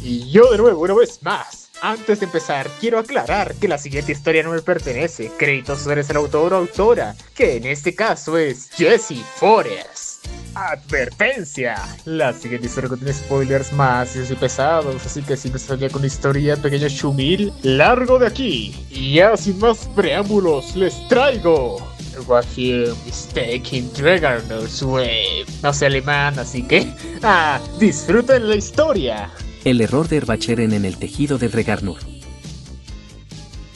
Y yo de nuevo, una vez más. Antes de empezar, quiero aclarar que la siguiente historia no me pertenece. Créditos sobre el autor o autora, que en este caso es Jessie Forrest. Advertencia: la siguiente historia contiene spoilers más y pesados, así que si me salía con historia, pequeño chumil, largo de aquí. Y ya sin más preámbulos, les traigo What You Mistake in Dragon's Way. No sé alemán, así que disfruten la historia. El error de Erbacheren en el tejido de Regarnur.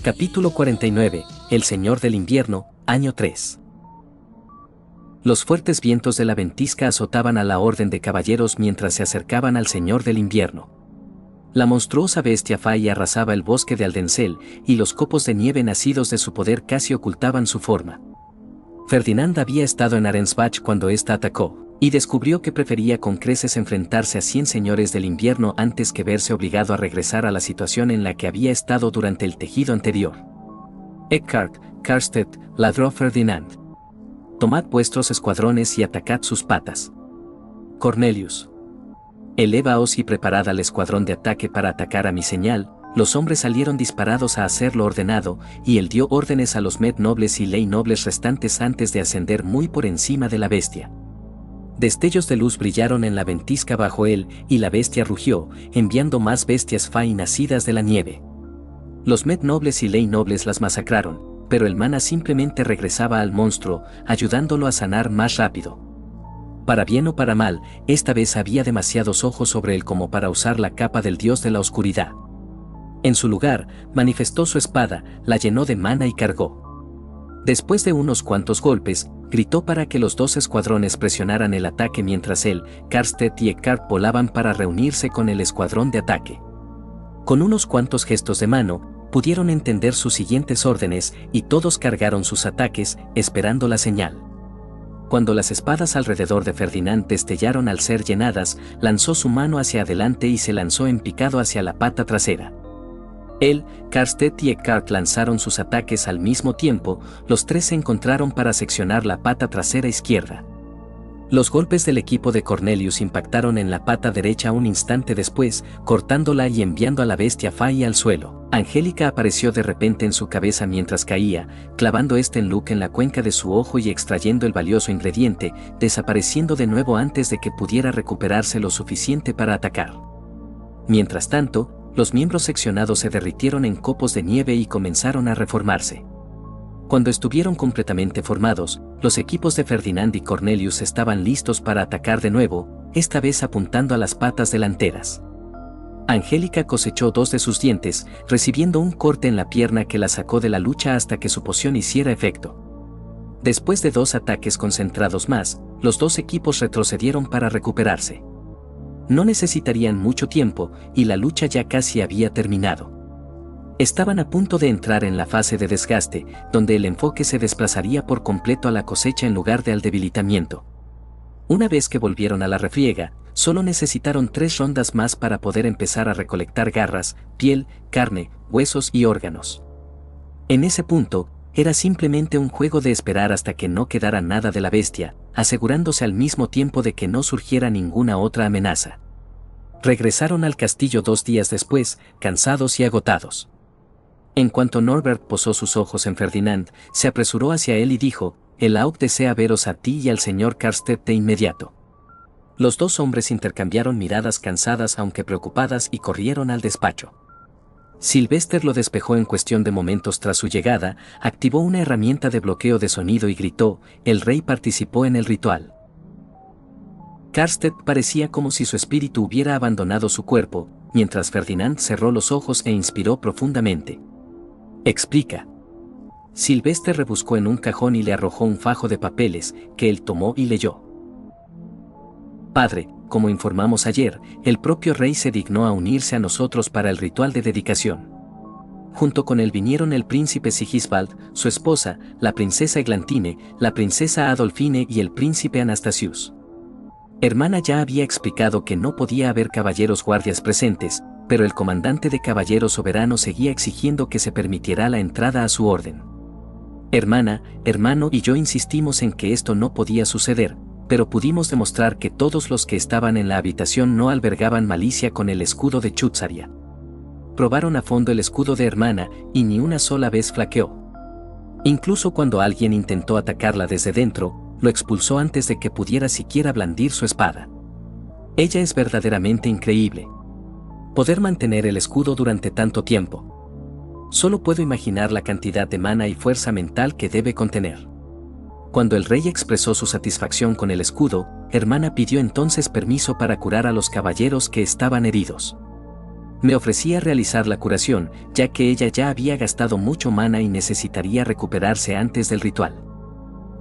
Capítulo 49. El Señor del Invierno, año 3. Los fuertes vientos de la ventisca azotaban a la orden de caballeros mientras se acercaban al Señor del Invierno. La monstruosa bestia Fai arrasaba el bosque de Aldensel, y los copos de nieve nacidos de su poder casi ocultaban su forma. Ferdinand había estado en Arensbach cuando ésta atacó, y descubrió que prefería con creces enfrentarse a 100 señores del invierno antes que verse obligado a regresar a la situación en la que había estado durante el tejido anterior. Eckhart, Karstedt, ladró Ferdinand. Tomad vuestros escuadrones y atacad sus patas. Cornelius. Elevaos y preparad al escuadrón de ataque para atacar a mi señal. Los hombres salieron disparados a hacer lo ordenado, y él dio órdenes a los med nobles y ley nobles restantes antes de ascender muy por encima de la bestia. Destellos de luz brillaron en la ventisca bajo él, y la bestia rugió, enviando más bestias Fai nacidas de la nieve. Los med nobles y ley nobles las masacraron, pero el mana simplemente regresaba al monstruo, ayudándolo a sanar más rápido. Para bien o para mal, esta vez había demasiados ojos sobre él como para usar la capa del dios de la oscuridad. En su lugar, manifestó su espada, la llenó de mana y cargó. Después de unos cuantos golpes, gritó para que los dos escuadrones presionaran el ataque mientras él, Karstedt y Eckhart volaban para reunirse con el escuadrón de ataque. Con unos cuantos gestos de mano, pudieron entender sus siguientes órdenes y todos cargaron sus ataques, esperando la señal. Cuando las espadas alrededor de Ferdinand destellaron al ser llenadas, lanzó su mano hacia adelante y se lanzó en picado hacia la pata trasera. Él, Karstedt y Eckhart lanzaron sus ataques al mismo tiempo, los tres se encontraron para seccionar la pata trasera izquierda. Los golpes del equipo de Cornelius impactaron en la pata derecha un instante después, cortándola y enviando a la bestia Fai al suelo. Angélica apareció de repente en su cabeza mientras caía, clavando en Luke en la cuenca de su ojo y extrayendo el valioso ingrediente, desapareciendo de nuevo antes de que pudiera recuperarse lo suficiente para atacar. Mientras tanto, los miembros seccionados se derritieron en copos de nieve y comenzaron a reformarse. Cuando estuvieron completamente formados, los equipos de Ferdinand y Cornelius estaban listos para atacar de nuevo, esta vez apuntando a las patas delanteras. Angélica cosechó 2 de sus dientes, recibiendo un corte en la pierna que la sacó de la lucha hasta que su poción hiciera efecto. Después de 2 ataques concentrados más, los 2 equipos retrocedieron para recuperarse. No necesitarían mucho tiempo, y la lucha ya casi había terminado. Estaban a punto de entrar en la fase de desgaste, donde el enfoque se desplazaría por completo a la cosecha en lugar de al debilitamiento. Una vez que volvieron a la refriega, solo necesitaron 3 rondas más para poder empezar a recolectar garras, piel, carne, huesos y órganos. En ese punto, era simplemente un juego de esperar hasta que no quedara nada de la bestia, asegurándose al mismo tiempo de que no surgiera ninguna otra amenaza. Regresaron al castillo 2 días después, cansados y agotados. En cuanto Norbert posó sus ojos en Ferdinand, se apresuró hacia él y dijo: «El Auk desea veros a ti y al señor Karstedt de inmediato». Los 2 hombres intercambiaron miradas cansadas aunque preocupadas y corrieron al despacho. Sylvester lo despejó en cuestión de momentos tras su llegada, activó una herramienta de bloqueo de sonido y gritó: «El rey participó en el ritual». Karstedt parecía como si su espíritu hubiera abandonado su cuerpo, mientras Ferdinand cerró los ojos e inspiró profundamente. «Explica». Sylvester rebuscó en un cajón y le arrojó un fajo de papeles, que él tomó y leyó. «Padre, como informamos ayer, el propio rey se dignó a unirse a nosotros para el ritual de dedicación. Junto con él vinieron el príncipe Sigisbald, su esposa, la princesa Eglantine, la princesa Adolfine y el príncipe Anastasius. Hermana ya había explicado que no podía haber caballeros guardias presentes, pero el comandante de Caballero Soberano seguía exigiendo que se permitiera la entrada a su orden. Hermana, hermano y yo insistimos en que esto no podía suceder, pero pudimos demostrar que todos los que estaban en la habitación no albergaban malicia con el escudo de Chutzaria. Probaron a fondo el escudo de Hermana y ni una sola vez flaqueó. Incluso cuando alguien intentó atacarla desde dentro, lo expulsó antes de que pudiera siquiera blandir su espada. Ella es verdaderamente increíble. Poder mantener el escudo durante tanto tiempo. Solo puedo imaginar la cantidad de mana y fuerza mental que debe contener. Cuando el rey expresó su satisfacción con el escudo, Hermana pidió entonces permiso para curar a los caballeros que estaban heridos. Me ofrecía realizar la curación, ya que ella ya había gastado mucho mana y necesitaría recuperarse antes del ritual.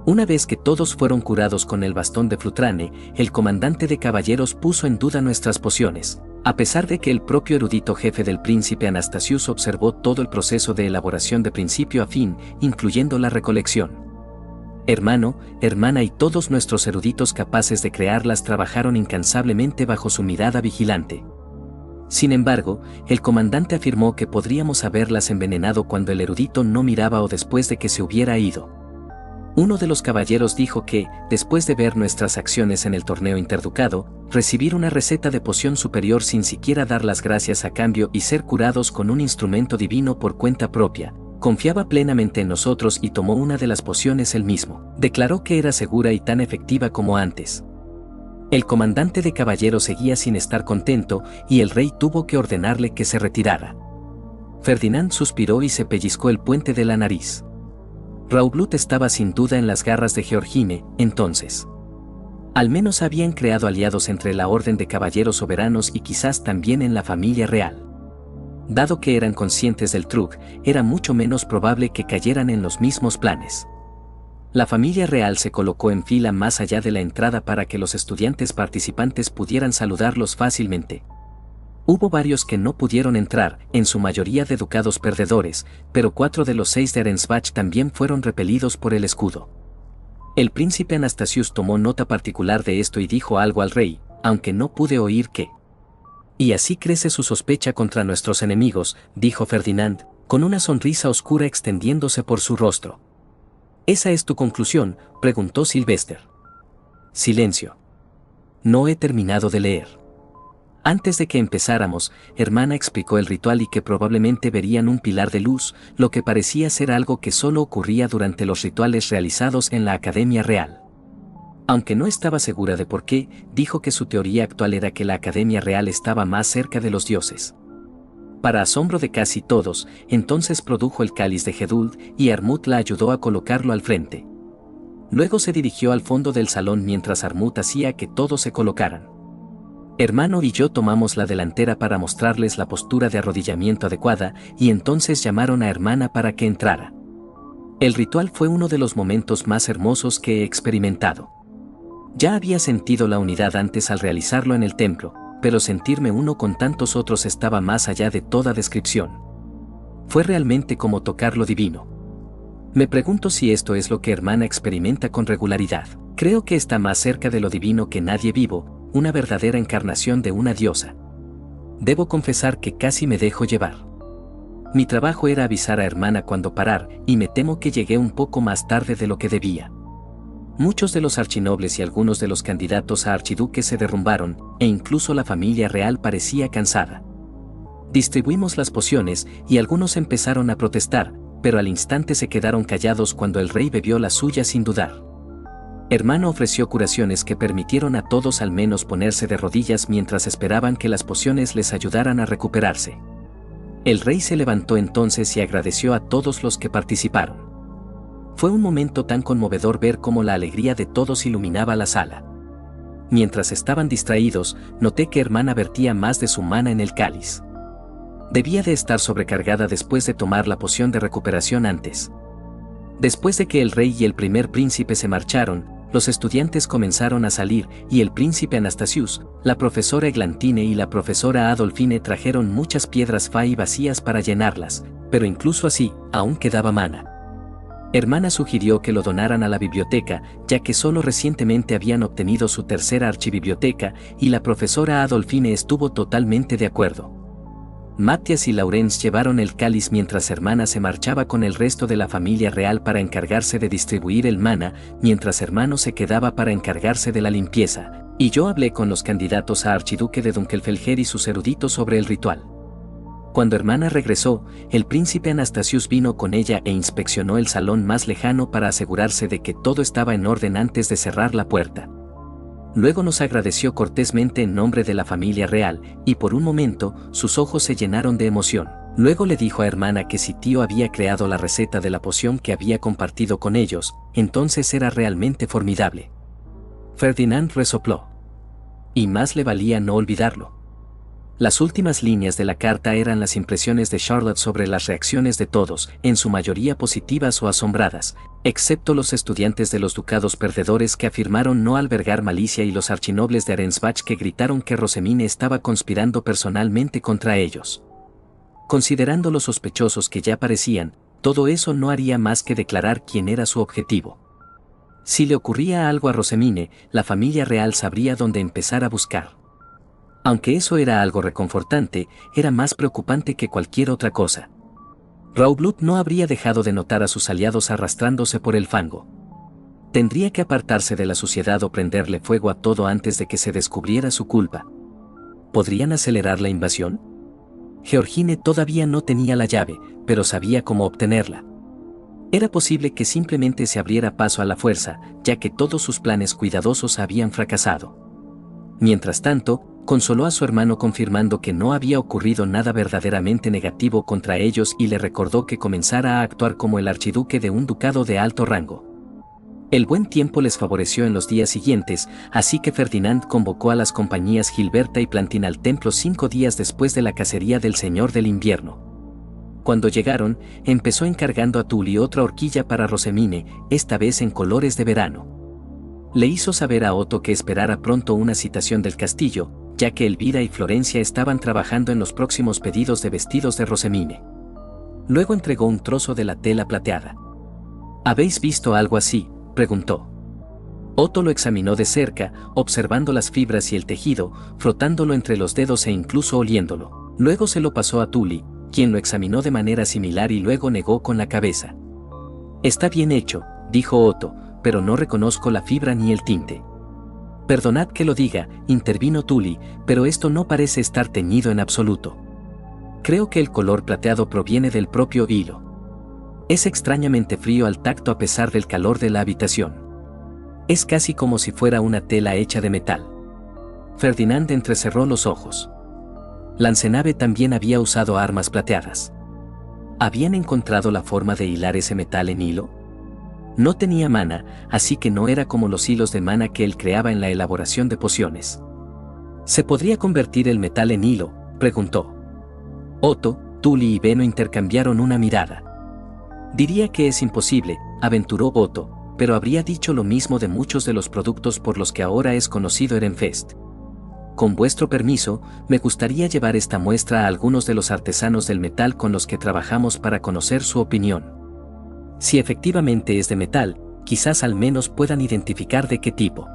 Una vez que todos fueron curados con el bastón de Flutrane, el comandante de caballeros puso en duda nuestras pociones, a pesar de que el propio erudito jefe del príncipe Anastasius observó todo el proceso de elaboración de principio a fin, incluyendo la recolección. Hermano, Hermana y todos nuestros eruditos capaces de crearlas trabajaron incansablemente bajo su mirada vigilante. Sin embargo, el comandante afirmó que podríamos haberlas envenenado cuando el erudito no miraba o después de que se hubiera ido. Uno de los caballeros dijo que, después de ver nuestras acciones en el torneo interducado, recibir una receta de poción superior sin siquiera dar las gracias a cambio y ser curados con un instrumento divino por cuenta propia, confiaba plenamente en nosotros y tomó una de las pociones él mismo. Declaró que era segura y tan efectiva como antes. El comandante de caballeros seguía sin estar contento y el rey tuvo que ordenarle que se retirara. Ferdinand suspiró y se pellizcó el puente de la nariz. Raublut estaba sin duda en las garras de Georgine, entonces. Al menos habían creado aliados entre la Orden de Caballeros Soberanos y quizás también en la familia real. Dado que eran conscientes del truc, era mucho menos probable que cayeran en los mismos planes. La familia real se colocó en fila más allá de la entrada para que los estudiantes participantes pudieran saludarlos fácilmente. Hubo varios que no pudieron entrar, en su mayoría de ducados perdedores, pero 4 de los 6 de Arensbach también fueron repelidos por el escudo. El príncipe Anastasius tomó nota particular de esto y dijo algo al rey, aunque no pude oír qué. Y así crece su sospecha contra nuestros enemigos, dijo Ferdinand, con una sonrisa oscura extendiéndose por su rostro. ¿Esa es tu conclusión?, preguntó Sylvester. Silencio. No he terminado de leer. Antes de que empezáramos, Hermana explicó el ritual y que probablemente verían un pilar de luz, lo que parecía ser algo que solo ocurría durante los rituales realizados en la Academia Real. Aunque no estaba segura de por qué, dijo que su teoría actual era que la Academia Real estaba más cerca de los dioses. Para asombro de casi todos, entonces produjo el cáliz de Geduld y Armut la ayudó a colocarlo al frente. Luego se dirigió al fondo del salón mientras Armut hacía que todos se colocaran. Hermano y yo tomamos la delantera para mostrarles la postura de arrodillamiento adecuada y entonces llamaron a Hermana para que entrara. El ritual fue uno de los momentos más hermosos que he experimentado. Ya había sentido la unidad antes al realizarlo en el templo, pero sentirme uno con tantos otros estaba más allá de toda descripción. Fue realmente como tocar lo divino. Me pregunto si esto es lo que Hermana experimenta con regularidad. Creo que está más cerca de lo divino que nadie vivo, una verdadera encarnación de una diosa. Debo confesar que casi me dejo llevar. Mi trabajo era avisar a Hermana cuando parar, y me temo que llegué un poco más tarde de lo que debía. Muchos de los archinobles y algunos de los candidatos a archiduques se derrumbaron, e incluso la familia real parecía cansada. Distribuimos las pociones, y algunos empezaron a protestar, pero al instante se quedaron callados cuando el rey bebió la suya sin dudar. Hermano ofreció curaciones que permitieron a todos al menos ponerse de rodillas mientras esperaban que las pociones les ayudaran a recuperarse. El rey se levantó entonces y agradeció a todos los que participaron. Fue un momento tan conmovedor ver cómo la alegría de todos iluminaba la sala. Mientras estaban distraídos, noté que Hermana vertía más de su mana en el cáliz. Debía de estar sobrecargada después de tomar la poción de recuperación antes. Después de que el rey y el primer príncipe se marcharon, los estudiantes comenzaron a salir y el príncipe Anastasius, la profesora Eglantine y la profesora Adolfine trajeron muchas piedras fai vacías para llenarlas, pero incluso así, aún quedaba mana. Hermana sugirió que lo donaran a la biblioteca, ya que solo recientemente habían obtenido su tercera archibiblioteca, y la profesora Adolfine estuvo totalmente de acuerdo. Matthias y Laurence llevaron el cáliz mientras Hermana se marchaba con el resto de la familia real para encargarse de distribuir el mana, mientras Hermano se quedaba para encargarse de la limpieza, y yo hablé con los candidatos a archiduque de Dunkelfelger y sus eruditos sobre el ritual. Cuando Hermana regresó, el príncipe Anastasius vino con ella e inspeccionó el salón más lejano para asegurarse de que todo estaba en orden antes de cerrar la puerta. Luego nos agradeció cortésmente en nombre de la familia real, y por un momento, sus ojos se llenaron de emoción. Luego le dijo a Hermana que si tío había creado la receta de la poción que había compartido con ellos, entonces era realmente formidable. Ferdinand resopló. Y más le valía no olvidarlo. Las últimas líneas de la carta eran las impresiones de Charlotte sobre las reacciones de todos, en su mayoría positivas o asombradas, excepto los estudiantes de los ducados perdedores que afirmaron no albergar malicia y los archinobles de Arensbach que gritaron que Rosemine estaba conspirando personalmente contra ellos. Considerando los sospechosos que ya parecían, todo eso no haría más que declarar quién era su objetivo. Si le ocurría algo a Rosemine, la familia real sabría dónde empezar a buscar. Aunque eso era algo reconfortante, era más preocupante que cualquier otra cosa. Raublut no habría dejado de notar a sus aliados arrastrándose por el fango. Tendría que apartarse de la suciedad o prenderle fuego a todo antes de que se descubriera su culpa. ¿Podrían acelerar la invasión? Georgine todavía no tenía la llave, pero sabía cómo obtenerla. Era posible que simplemente se abriera paso a la fuerza, ya que todos sus planes cuidadosos habían fracasado. Mientras tanto, consoló a su hermano confirmando que no había ocurrido nada verdaderamente negativo contra ellos y le recordó que comenzara a actuar como el archiduque de un ducado de alto rango. El buen tiempo les favoreció en los días siguientes, así que Ferdinand convocó a las compañías Gilberta y Plantin al templo 5 días después de la cacería del Señor del Invierno. Cuando llegaron, empezó encargando a Tully otra horquilla para Rosemine, esta vez en colores de verano. Le hizo saber a Otto que esperara pronto una citación del castillo, ya que Elvira y Florencia estaban trabajando en los próximos pedidos de vestidos de Rosemine. Luego entregó un trozo de la tela plateada. ¿Habéis visto algo así?, preguntó. Otto lo examinó de cerca, observando las fibras y el tejido, frotándolo entre los dedos e incluso oliéndolo. Luego se lo pasó a Tully, quien lo examinó de manera similar y luego negó con la cabeza. Está bien hecho, dijo Otto, pero no reconozco la fibra ni el tinte. Perdonad que lo diga, intervino Tully, pero esto no parece estar teñido en absoluto. Creo que el color plateado proviene del propio hilo. Es extrañamente frío al tacto a pesar del calor de la habitación. Es casi como si fuera una tela hecha de metal. Ferdinand entrecerró los ojos. Lancenave también había usado armas plateadas. ¿Habían encontrado la forma de hilar ese metal en hilo? No tenía mana, así que no era como los hilos de mana que él creaba en la elaboración de pociones. ¿Se podría convertir el metal en hilo?, preguntó. Otto, Tully y Beno intercambiaron una mirada. Diría que es imposible, aventuró Otto, pero habría dicho lo mismo de muchos de los productos por los que ahora es conocido Ehrenfest. Con vuestro permiso, me gustaría llevar esta muestra a algunos de los artesanos del metal con los que trabajamos para conocer su opinión. Si efectivamente es de metal, quizás al menos puedan identificar de qué tipo.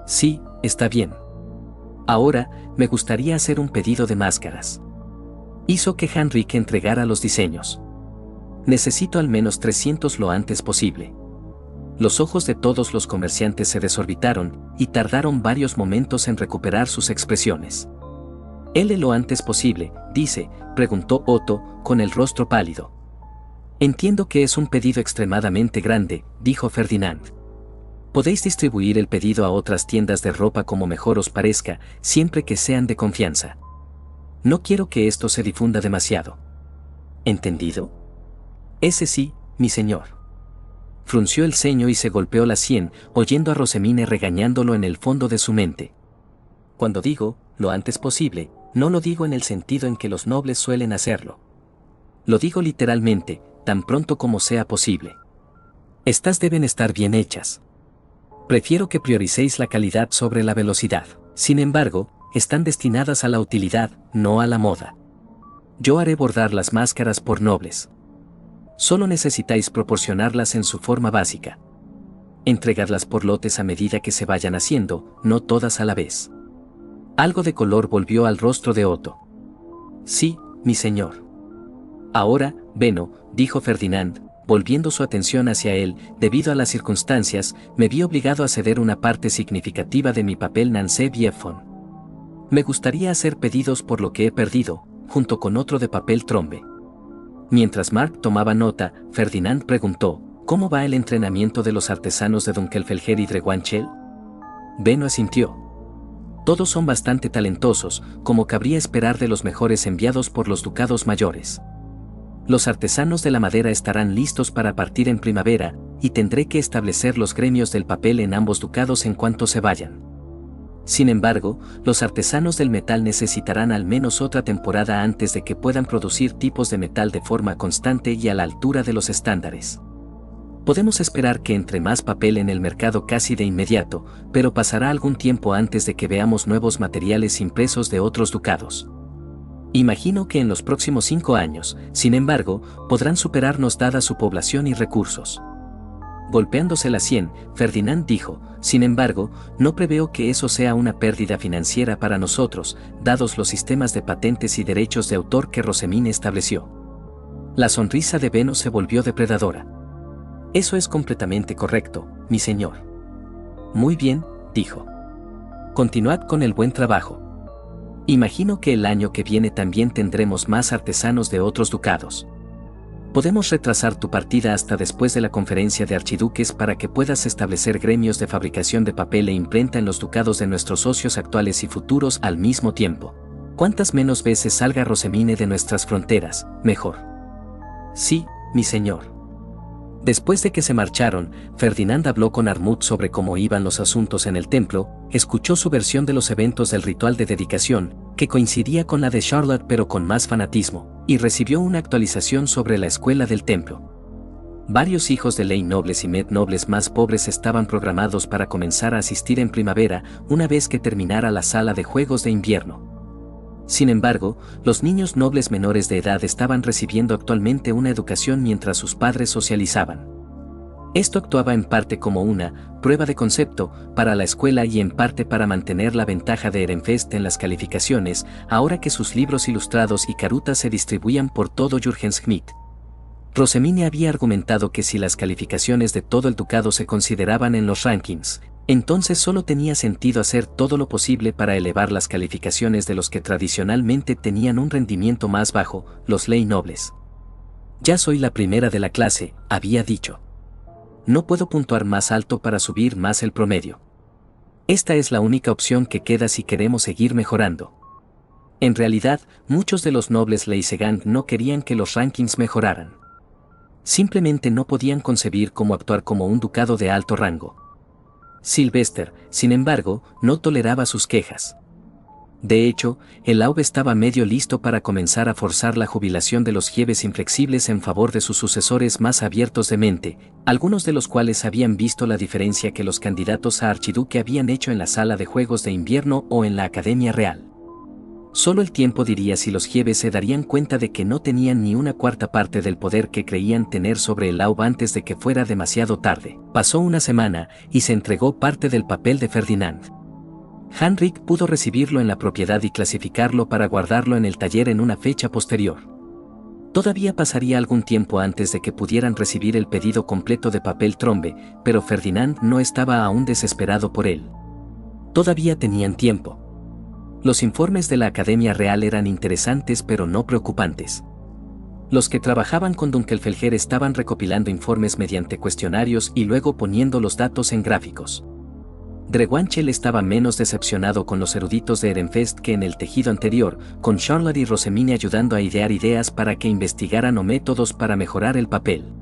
Sí, está bien. Ahora, me gustaría hacer un pedido de máscaras. Hizo que Henrik entregara los diseños. Necesito al menos 300 lo antes posible. Los ojos de todos los comerciantes se desorbitaron y tardaron varios momentos en recuperar sus expresiones. «¿Él lo antes posible?», dice, preguntó Otto, con el rostro pálido. Entiendo que es un pedido extremadamente grande, dijo Ferdinand. Podéis distribuir el pedido a otras tiendas de ropa como mejor os parezca, siempre que sean de confianza. No quiero que esto se difunda demasiado. ¿Entendido? Ese sí, mi señor. Frunció el ceño y se golpeó la sien, oyendo a Rosemine regañándolo en el fondo de su mente. Cuando digo, lo antes posible, no lo digo en el sentido en que los nobles suelen hacerlo. Lo digo literalmente, tan pronto como sea posible. Estas deben estar bien hechas. Prefiero que prioricéis la calidad sobre la velocidad. Sin embargo, están destinadas a la utilidad, no a la moda. Yo haré bordar las máscaras por nobles. Solo necesitáis proporcionarlas en su forma básica. Entregadlas por lotes a medida que se vayan haciendo, no todas a la vez. Algo de color volvió al rostro de Otto. Sí, mi señor. Ahora, Beno, dijo Ferdinand, volviendo su atención hacia él, debido a las circunstancias, me vi obligado a ceder una parte significativa de mi papel Nancy Bieffon. Me gustaría hacer pedidos por lo que he perdido, junto con otro de papel trombe. Mientras Mark tomaba nota, Ferdinand preguntó, ¿cómo va el entrenamiento de los artesanos de Dunkelfelger y Drewanchel? Beno asintió. Todos son bastante talentosos, como cabría esperar de los mejores enviados por los ducados mayores. Los artesanos de la madera estarán listos para partir en primavera, y tendré que establecer los gremios del papel en ambos ducados en cuanto se vayan. Sin embargo, los artesanos del metal necesitarán al menos otra temporada antes de que puedan producir tipos de metal de forma constante y a la altura de los estándares. Podemos esperar que entre más papel en el mercado casi de inmediato, pero pasará algún tiempo antes de que veamos nuevos materiales impresos de otros ducados. Imagino que en los próximos 5 años, sin embargo, podrán superarnos dada su población y recursos. Golpeándose la sien, Ferdinand dijo, sin embargo, no preveo que eso sea una pérdida financiera para nosotros, dados los sistemas de patentes y derechos de autor que Rosemine estableció. La sonrisa de Beno se volvió depredadora. Eso es completamente correcto, mi señor. Muy bien, dijo. Continuad con el buen trabajo. Imagino que el año que viene también tendremos más artesanos de otros ducados. Podemos retrasar tu partida hasta después de la conferencia de archiduques para que puedas establecer gremios de fabricación de papel e imprenta en los ducados de nuestros socios actuales y futuros al mismo tiempo. Cuantas menos veces salga Rosemine de nuestras fronteras, mejor. Sí, mi señor. Después de que se marcharon, Ferdinand habló con Armut sobre cómo iban los asuntos en el templo, escuchó su versión de los eventos del ritual de dedicación, que coincidía con la de Charlotte pero con más fanatismo, y recibió una actualización sobre la escuela del templo. Varios hijos de Ley nobles y Med nobles más pobres estaban programados para comenzar a asistir en primavera, una vez que terminara la sala de juegos de invierno. Sin embargo, los niños nobles menores de edad estaban recibiendo actualmente una educación mientras sus padres socializaban. Esto actuaba en parte como una prueba de concepto para la escuela y en parte para mantener la ventaja de Ehrenfest en las calificaciones, ahora que sus libros ilustrados y carutas se distribuían por todo Jürgen-Schmidt. Rosemine había argumentado que si las calificaciones de todo el ducado se consideraban en los rankings, entonces solo tenía sentido hacer todo lo posible para elevar las calificaciones de los que tradicionalmente tenían un rendimiento más bajo, los ley nobles. Ya soy la primera de la clase, había dicho. No puedo puntuar más alto para subir más el promedio. Esta es la única opción que queda si queremos seguir mejorando. En realidad, muchos de los nobles Leisegang no querían que los rankings mejoraran. Simplemente no podían concebir cómo actuar como un ducado de alto rango. Sylvester, sin embargo, no toleraba sus quejas. De hecho, el Aube estaba medio listo para comenzar a forzar la jubilación de los jefes inflexibles en favor de sus sucesores más abiertos de mente, algunos de los cuales habían visto la diferencia que los candidatos a archiduque habían hecho en la sala de juegos de invierno o en la Academia Real. Solo el tiempo diría si los jefes se darían cuenta de que no tenían ni una cuarta parte del poder que creían tener sobre el Aube antes de que fuera demasiado tarde. Pasó una semana, y se entregó parte del papel de Ferdinand. Heinrich pudo recibirlo en la propiedad y clasificarlo para guardarlo en el taller en una fecha posterior. Todavía pasaría algún tiempo antes de que pudieran recibir el pedido completo de papel trombe, pero Ferdinand no estaba aún desesperado por él. Todavía tenían tiempo. Los informes de la Academia Real eran interesantes pero no preocupantes. Los que trabajaban con Dunkelfelger estaban recopilando informes mediante cuestionarios y luego poniendo los datos en gráficos. Drewanchel estaba menos decepcionado con los eruditos de Ehrenfest que en el tejido anterior, con Charlotte y Rosemine ayudando a idear ideas para que investigaran o métodos para mejorar el papel.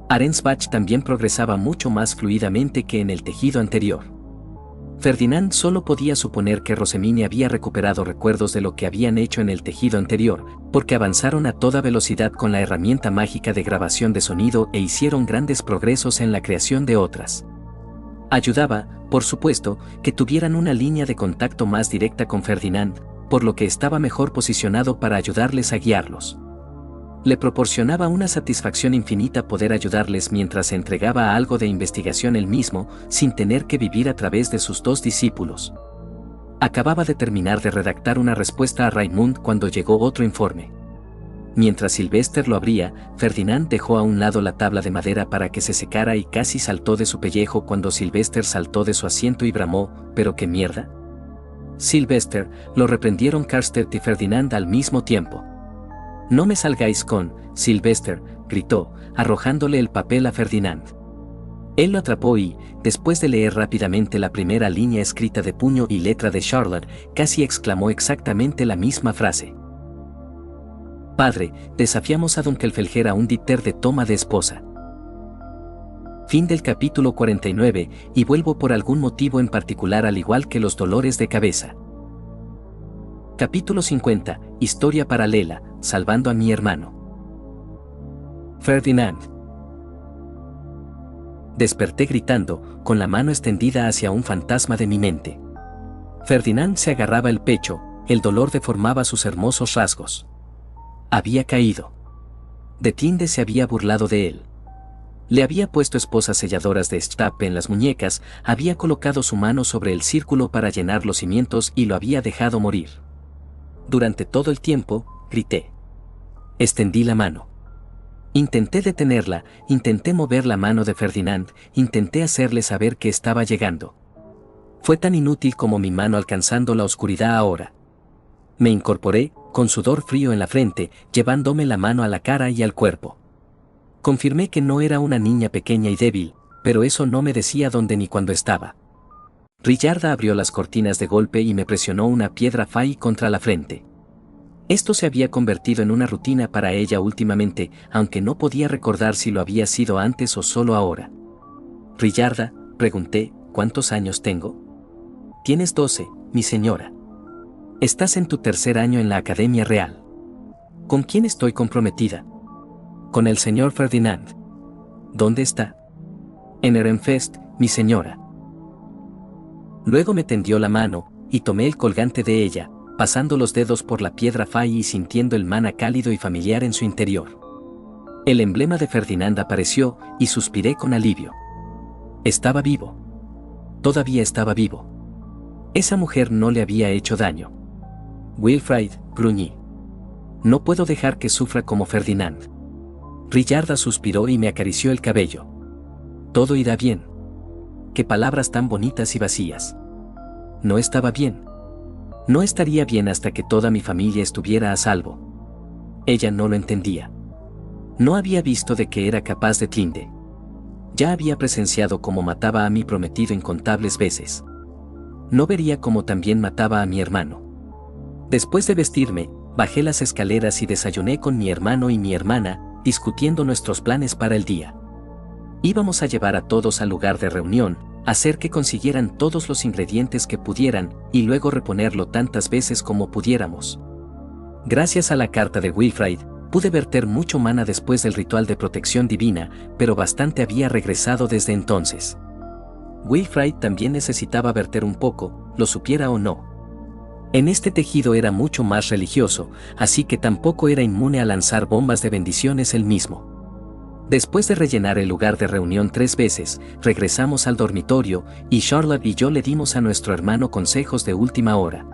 Arensbach también progresaba mucho más fluidamente que en el tejido anterior. Ferdinand solo podía suponer que Rosemine había recuperado recuerdos de lo que habían hecho en el tejido anterior, porque avanzaron a toda velocidad con la herramienta mágica de grabación de sonido e hicieron grandes progresos en la creación de otras. Ayudaba, por supuesto, que tuvieran una línea de contacto más directa con Ferdinand, por lo que estaba mejor posicionado para ayudarles a guiarlos. Le proporcionaba una satisfacción infinita poder ayudarles mientras se entregaba a algo de investigación él mismo, sin tener que vivir a través de sus 2 discípulos. Acababa de terminar de redactar una respuesta a Raimund cuando llegó otro informe. Mientras Sylvester lo abría, Ferdinand dejó a un lado la tabla de madera para que se secara y casi saltó de su pellejo cuando Sylvester saltó de su asiento y bramó: «¿Pero qué mierda?». Sylvester, lo reprendieron Carstairs y Ferdinand al mismo tiempo. «No me salgáis con, Sylvester», gritó, arrojándole el papel a Ferdinand. Él lo atrapó y, después de leer rápidamente la primera línea escrita de puño y letra de Charlotte, casi exclamó exactamente la misma frase. «Padre, desafiamos a Dunkelfelger a un diter de toma de esposa». Fin del capítulo 49, y vuelvo por algún motivo en particular al igual que los dolores de cabeza. Capítulo 50, historia paralela, salvando a mi hermano. Ferdinand. Desperté gritando, con la mano extendida hacia un fantasma de mi mente. Ferdinand se agarraba el pecho, el dolor deformaba sus hermosos rasgos. Había caído. De Tinde se había burlado de él. Le había puesto esposas selladoras de Stapp en las muñecas, había colocado su mano sobre el círculo para llenar los cimientos y lo había dejado morir. Durante todo el tiempo, grité. Extendí la mano. Intenté detenerla, intenté mover la mano de Ferdinand, intenté hacerle saber que estaba llegando. Fue tan inútil como mi mano alcanzando la oscuridad ahora. Me incorporé, con sudor frío en la frente, llevándome la mano a la cara y al cuerpo. Confirmé que no era una niña pequeña y débil, pero eso no me decía dónde ni cuándo estaba. Rillarda abrió las cortinas de golpe y me presionó una piedra Fai contra la frente. Esto se había convertido en una rutina para ella últimamente, aunque no podía recordar si lo había sido antes o solo ahora. «Rillarda», pregunté, «¿cuántos años tengo?». «Tienes 12, mi señora. Estás en tu tercer año en la Academia Real». «¿Con quién estoy comprometida?». «Con el señor Ferdinand». «¿Dónde está?». «En Ehrenfest, mi señora». Luego me tendió la mano, y tomé el colgante de ella, pasando los dedos por la piedra Fai y sintiendo el mana cálido y familiar en su interior. El emblema de Ferdinand apareció, y suspiré con alivio. Estaba vivo. Todavía estaba vivo. Esa mujer no le había hecho daño. «Wilfrid», gruñí. «No puedo dejar que sufra como Ferdinand». Rillarda suspiró y me acarició el cabello. «Todo irá bien». Qué palabras tan bonitas y vacías. No estaba bien. No estaría bien hasta que toda mi familia estuviera a salvo. Ella no lo entendía. No había visto de qué era capaz de Tinde. Ya había presenciado cómo mataba a mi prometido incontables veces. No vería cómo también mataba a mi hermano. Después de vestirme, bajé las escaleras y desayuné con mi hermano y mi hermana, discutiendo nuestros planes para el día. Íbamos a llevar a todos al lugar de reunión, hacer que consiguieran todos los ingredientes que pudieran, y luego reponerlo tantas veces como pudiéramos. Gracias a la carta de Wilfrid, pude verter mucho mana después del ritual de protección divina, pero bastante había regresado desde entonces. Wilfrid también necesitaba verter un poco, lo supiera o no. En este tejido era mucho más religioso, así que tampoco era inmune a lanzar bombas de bendiciones él mismo. Después de rellenar el lugar de reunión 3 veces, regresamos al dormitorio, y Charlotte y yo le dimos a nuestro hermano consejos de última hora.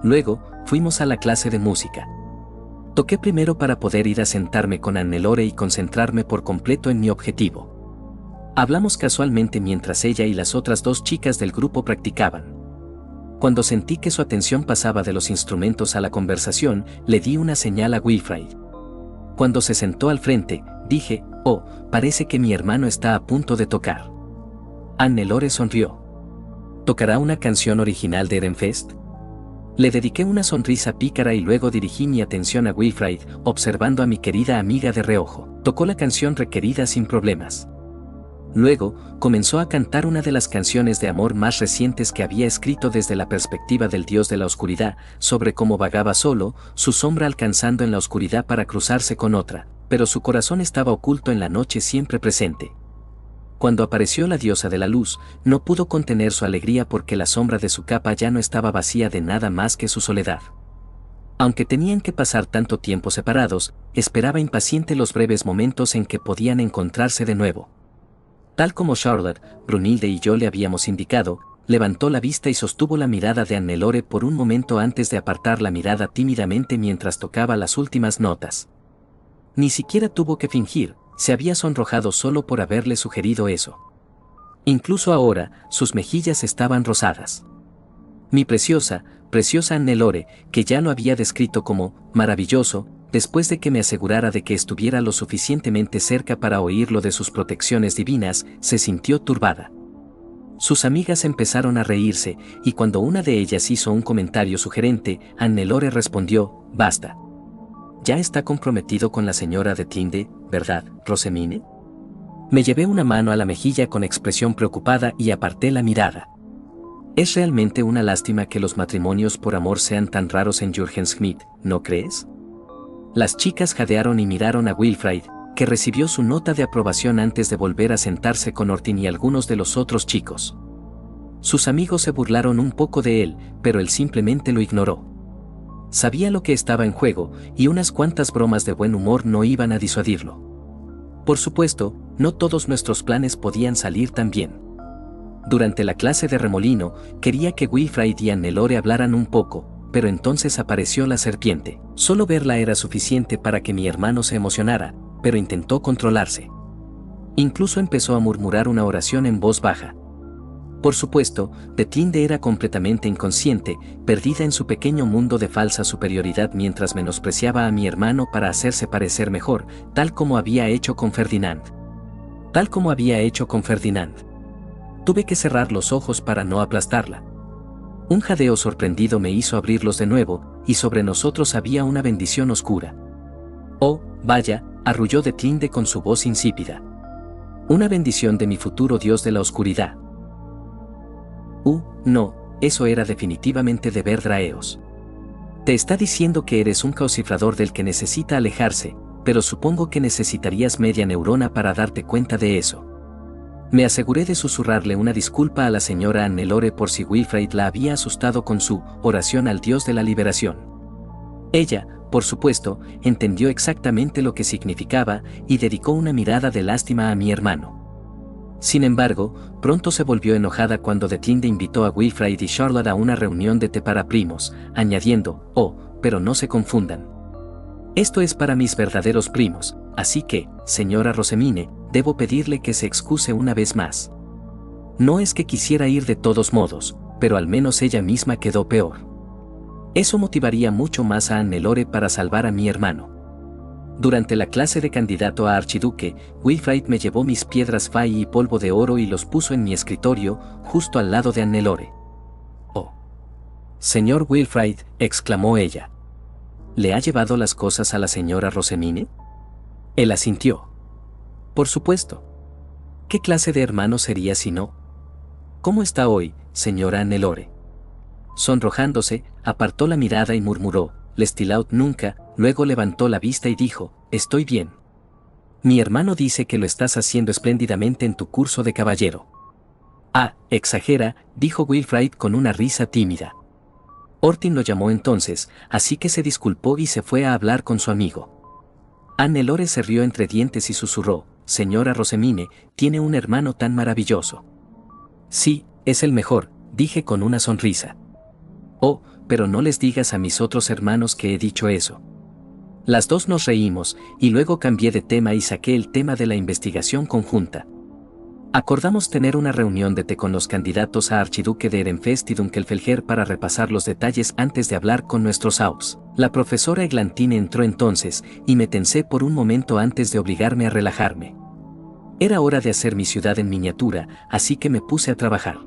Luego, fuimos a la clase de música. Toqué primero para poder ir a sentarme con Hannelore y concentrarme por completo en mi objetivo. Hablamos casualmente mientras ella y las otras 2 chicas del grupo practicaban. Cuando sentí que su atención pasaba de los instrumentos a la conversación, le di una señal a Wilfrid. Cuando se sentó al frente, dije: «Oh, parece que mi hermano está a punto de tocar». Hannelore sonrió. «¿Tocará una canción original de Ehrenfest?». Le dediqué una sonrisa pícara y luego dirigí mi atención a Wilfrid, observando a mi querida amiga de reojo. Tocó la canción requerida sin problemas. Luego, comenzó a cantar una de las canciones de amor más recientes que había escrito desde la perspectiva del dios de la oscuridad, sobre cómo vagaba solo, su sombra alcanzando en la oscuridad para cruzarse con otra, pero su corazón estaba oculto en la noche siempre presente. Cuando apareció la diosa de la luz, no pudo contener su alegría porque la sombra de su capa ya no estaba vacía de nada más que su soledad. Aunque tenían que pasar tanto tiempo separados, esperaba impaciente los breves momentos en que podían encontrarse de nuevo. Tal como Charlotte, Brunhilde y yo le habíamos indicado, levantó la vista y sostuvo la mirada de Hannelore por un momento antes de apartar la mirada tímidamente mientras tocaba las últimas notas. Ni siquiera tuvo que fingir, se había sonrojado solo por haberle sugerido eso. Incluso ahora, sus mejillas estaban rosadas. Mi preciosa Annelore, que ya lo había descrito como maravilloso, después de que me asegurara de que estuviera lo suficientemente cerca para oírlo de sus protecciones divinas, se sintió turbada. Sus amigas empezaron a reírse, y cuando una de ellas hizo un comentario sugerente, Annelore respondió, «Basta. Ya está comprometido con la señora de Tinde, ¿verdad, Rosemine?» Me llevé una mano a la mejilla con expresión preocupada y aparté la mirada. Es realmente una lástima que los matrimonios por amor sean tan raros en Jürgen-Schmidt, ¿no crees? Las chicas jadearon y miraron a Wilfried, que recibió su nota de aprobación antes de volver a sentarse con Ortin y algunos de los otros chicos. Sus amigos se burlaron un poco de él, pero él simplemente lo ignoró. Sabía lo que estaba en juego, y unas cuantas bromas de buen humor no iban a disuadirlo. Por supuesto, no todos nuestros planes podían salir tan bien. Durante la clase de remolino, quería que Wilfried y Annelore hablaran un poco, pero entonces apareció la serpiente. Solo verla era suficiente para que mi hermano se emocionara, pero intentó controlarse. Incluso empezó a murmurar una oración en voz baja. Por supuesto, Detinde era completamente inconsciente, perdida en su pequeño mundo de falsa superioridad mientras menospreciaba a mi hermano para hacerse parecer mejor, tal como había hecho con Ferdinand. Tuve que cerrar los ojos para no aplastarla. Un jadeo sorprendido me hizo abrirlos de nuevo, y sobre nosotros había una bendición oscura. «Oh, vaya», arrulló Detinde con su voz insípida. «Una bendición de mi futuro dios de la oscuridad». No, eso era definitivamente de Verdraeos. Te está diciendo que eres un causifrador del que necesita alejarse, pero supongo que necesitarías media neurona para darte cuenta de eso. Me aseguré de susurrarle una disculpa a la señora Annelore por si Wilfried la había asustado con su oración al dios de la liberación. Ella, por supuesto, entendió exactamente lo que significaba y dedicó una mirada de lástima a mi hermano. Sin embargo, pronto se volvió enojada cuando Detinde invitó a Wilfried y Charlotte a una reunión de té para primos, añadiendo, «Oh, pero no se confundan. Esto es para mis verdaderos primos, así que, señora Rosemine, debo pedirle que se excuse una vez más. No es que quisiera ir de todos modos, pero al menos ella misma quedó peor». Eso motivaría mucho más a Annelore para salvar a mi hermano. Durante la clase de candidato a archiduque, Wilfried me llevó mis piedras fai y polvo de oro y los puso en mi escritorio, justo al lado de Annelore. «Oh. Señor Wilfried», exclamó ella. «¿Le ha llevado las cosas a la señora Rosemine?» Él asintió. «Por supuesto. ¿Qué clase de hermano sería si no? ¿Cómo está hoy, señora Annelore?» Sonrojándose, apartó la mirada y murmuró, «Lestilaut nunca», luego levantó la vista y dijo, «Estoy bien. Mi hermano dice que lo estás haciendo espléndidamente en tu curso de caballero». «Ah, exagera», dijo Wilfried con una risa tímida. Ortin lo llamó entonces, así que se disculpó y se fue a hablar con su amigo. Annelore se rió entre dientes y susurró, «Señora Rosemine, tiene un hermano tan maravilloso». «Sí, es el mejor», dije con una sonrisa. «Oh, pero no les digas a mis otros hermanos que he dicho eso». Las dos nos reímos, y luego cambié de tema y saqué el tema de la investigación conjunta. Acordamos tener una reunión de té con los candidatos a archiduque de Ehrenfest y Dunkelfelger para repasar los detalles antes de hablar con nuestros AUS. La profesora Eglantine entró entonces, y me tensé por un momento antes de obligarme a relajarme. Era hora de hacer mi ciudad en miniatura, así que me puse a trabajar.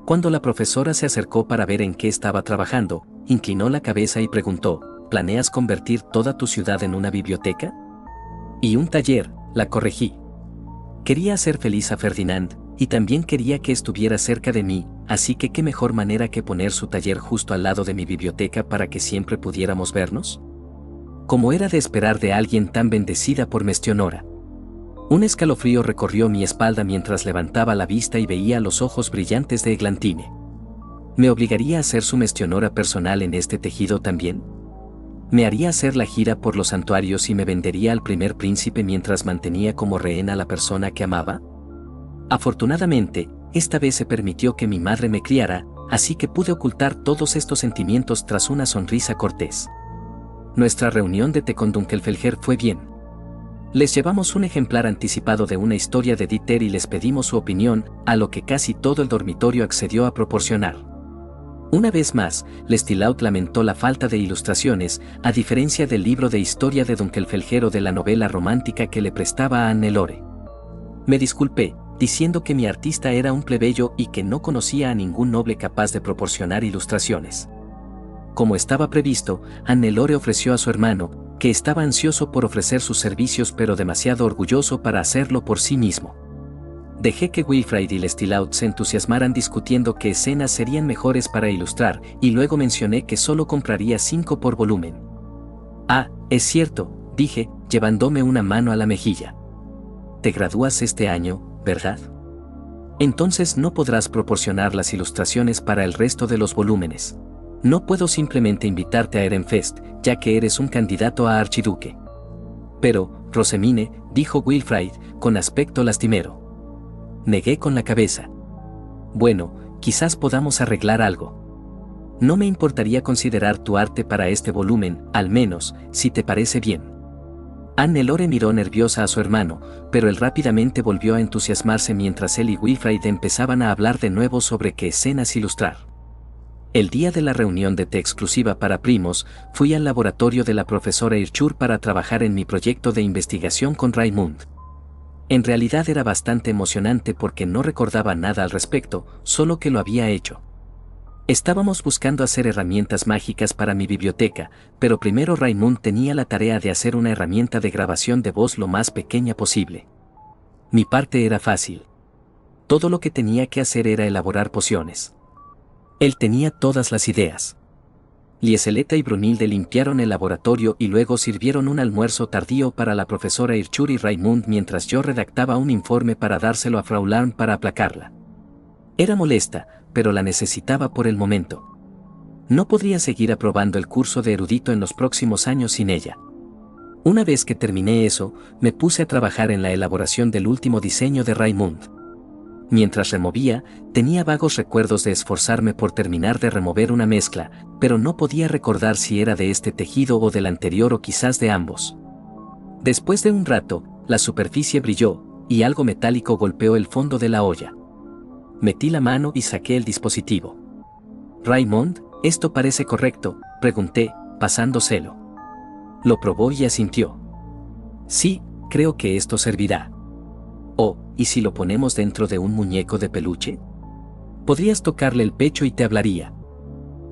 Cuando la profesora se acercó para ver en qué estaba trabajando, inclinó la cabeza y preguntó, ¿planeas convertir toda tu ciudad en una biblioteca? Y un taller, la corregí. Quería hacer feliz a Ferdinand, y también quería que estuviera cerca de mí, así que qué mejor manera que poner su taller justo al lado de mi biblioteca para que siempre pudiéramos vernos. Como era de esperar de alguien tan bendecida por Mestionora. Un escalofrío recorrió mi espalda mientras levantaba la vista y veía los ojos brillantes de Eglantine. ¿Me obligaría a ser su Mestionora personal en este tejido también? ¿Me haría hacer la gira por los santuarios y me vendería al primer príncipe mientras mantenía como rehén a la persona que amaba? Afortunadamente, esta vez se permitió que mi madre me criara, así que pude ocultar todos estos sentimientos tras una sonrisa cortés. Nuestra reunión de té con Dunkelfelger fue bien. Les llevamos un ejemplar anticipado de una historia de Dieter y les pedimos su opinión, a lo que casi todo el dormitorio accedió a proporcionar. Una vez más, Lestilaut lamentó la falta de ilustraciones, a diferencia del libro de historia de Dunkelfelger de la novela romántica que le prestaba a Hannelore. Me disculpé, diciendo que mi artista era un plebeyo y que no conocía a ningún noble capaz de proporcionar ilustraciones. Como estaba previsto, Hannelore ofreció a su hermano, que estaba ansioso por ofrecer sus servicios pero demasiado orgulloso para hacerlo por sí mismo. Dejé que Wilfrid y Lestilaut se entusiasmaran discutiendo qué escenas serían mejores para ilustrar, y luego mencioné que solo compraría 5 por volumen. Ah, es cierto, dije, llevándome una mano a la mejilla. Te gradúas este año, ¿verdad? Entonces no podrás proporcionar las ilustraciones para el resto de los volúmenes. No puedo simplemente invitarte a Ehrenfest, ya que eres un candidato a archiduque. Pero, Rosemine, dijo Wilfrid, con aspecto lastimero. Negué con la cabeza. Bueno, quizás podamos arreglar algo. No me importaría considerar tu arte para este volumen, al menos, si te parece bien. Hannelore miró nerviosa a su hermano, pero él rápidamente volvió a entusiasmarse mientras él y Wilfrid empezaban a hablar de nuevo sobre qué escenas ilustrar. El día de la reunión de té exclusiva para primos, fui al laboratorio de la profesora Irchur para trabajar en mi proyecto de investigación con Raimund. En realidad era bastante emocionante porque no recordaba nada al respecto, solo que lo había hecho. Estábamos buscando hacer herramientas mágicas para mi biblioteca, pero primero Raimund tenía la tarea de hacer una herramienta de grabación de voz lo más pequeña posible. Mi parte era fácil. Todo lo que tenía que hacer era elaborar pociones. Él tenía todas las ideas. Lieseleta y Brunilde limpiaron el laboratorio y luego sirvieron un almuerzo tardío para la profesora Irchur y Raimund mientras yo redactaba un informe para dárselo a Frau Larn para aplacarla. Era molesta, pero la necesitaba por el momento. No podría seguir aprobando el curso de erudito en los próximos años sin ella. Una vez que terminé eso, me puse a trabajar en la elaboración del último diseño de Raimund. Mientras removía, tenía vagos recuerdos de esforzarme por terminar de remover una mezcla, pero no podía recordar si era de este tejido o del anterior o quizás de ambos. Después de un rato, la superficie brilló, y algo metálico golpeó el fondo de la olla. Metí la mano y saqué el dispositivo. «Raimund, ¿esto parece correcto?», pregunté, pasándoselo. Lo probó y asintió. «Sí, creo que esto servirá». «Oh, ¿y si lo ponemos dentro de un muñeco de peluche? Podrías tocarle el pecho y te hablaría».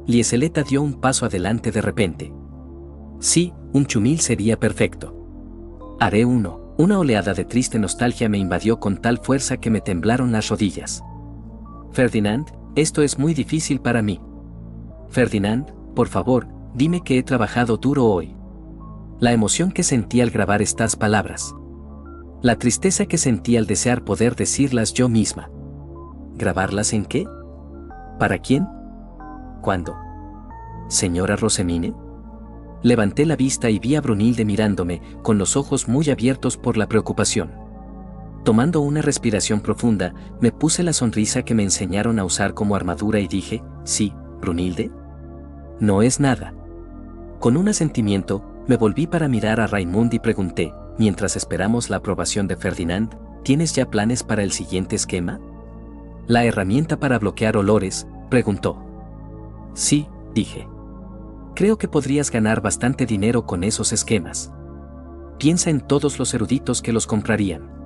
Lieseleta dio un paso adelante de repente. «Sí, un chumil sería perfecto. Haré uno». Una oleada de triste nostalgia me invadió con tal fuerza que me temblaron las rodillas. «Ferdinand, esto es muy difícil para mí. Ferdinand, por favor, dime que he trabajado duro hoy». La emoción que sentí al grabar estas palabras. La tristeza que sentí al desear poder decirlas yo misma. ¿Grabarlas en qué? ¿Para quién? ¿Cuándo? ¿Señora Rosemine? Levanté la vista y vi a Brunilde mirándome, con los ojos muy abiertos por la preocupación. Tomando una respiración profunda, me puse la sonrisa que me enseñaron a usar como armadura y dije, «Sí, Brunilde. No es nada». Con un asentimiento, me volví para mirar a Raimund y pregunté, mientras esperamos la aprobación de Ferdinand, ¿tienes ya planes para el siguiente esquema? ¿La herramienta para bloquear olores?, preguntó. «Sí», dije. «Creo que podrías ganar bastante dinero con esos esquemas. Piensa en todos los eruditos que los comprarían.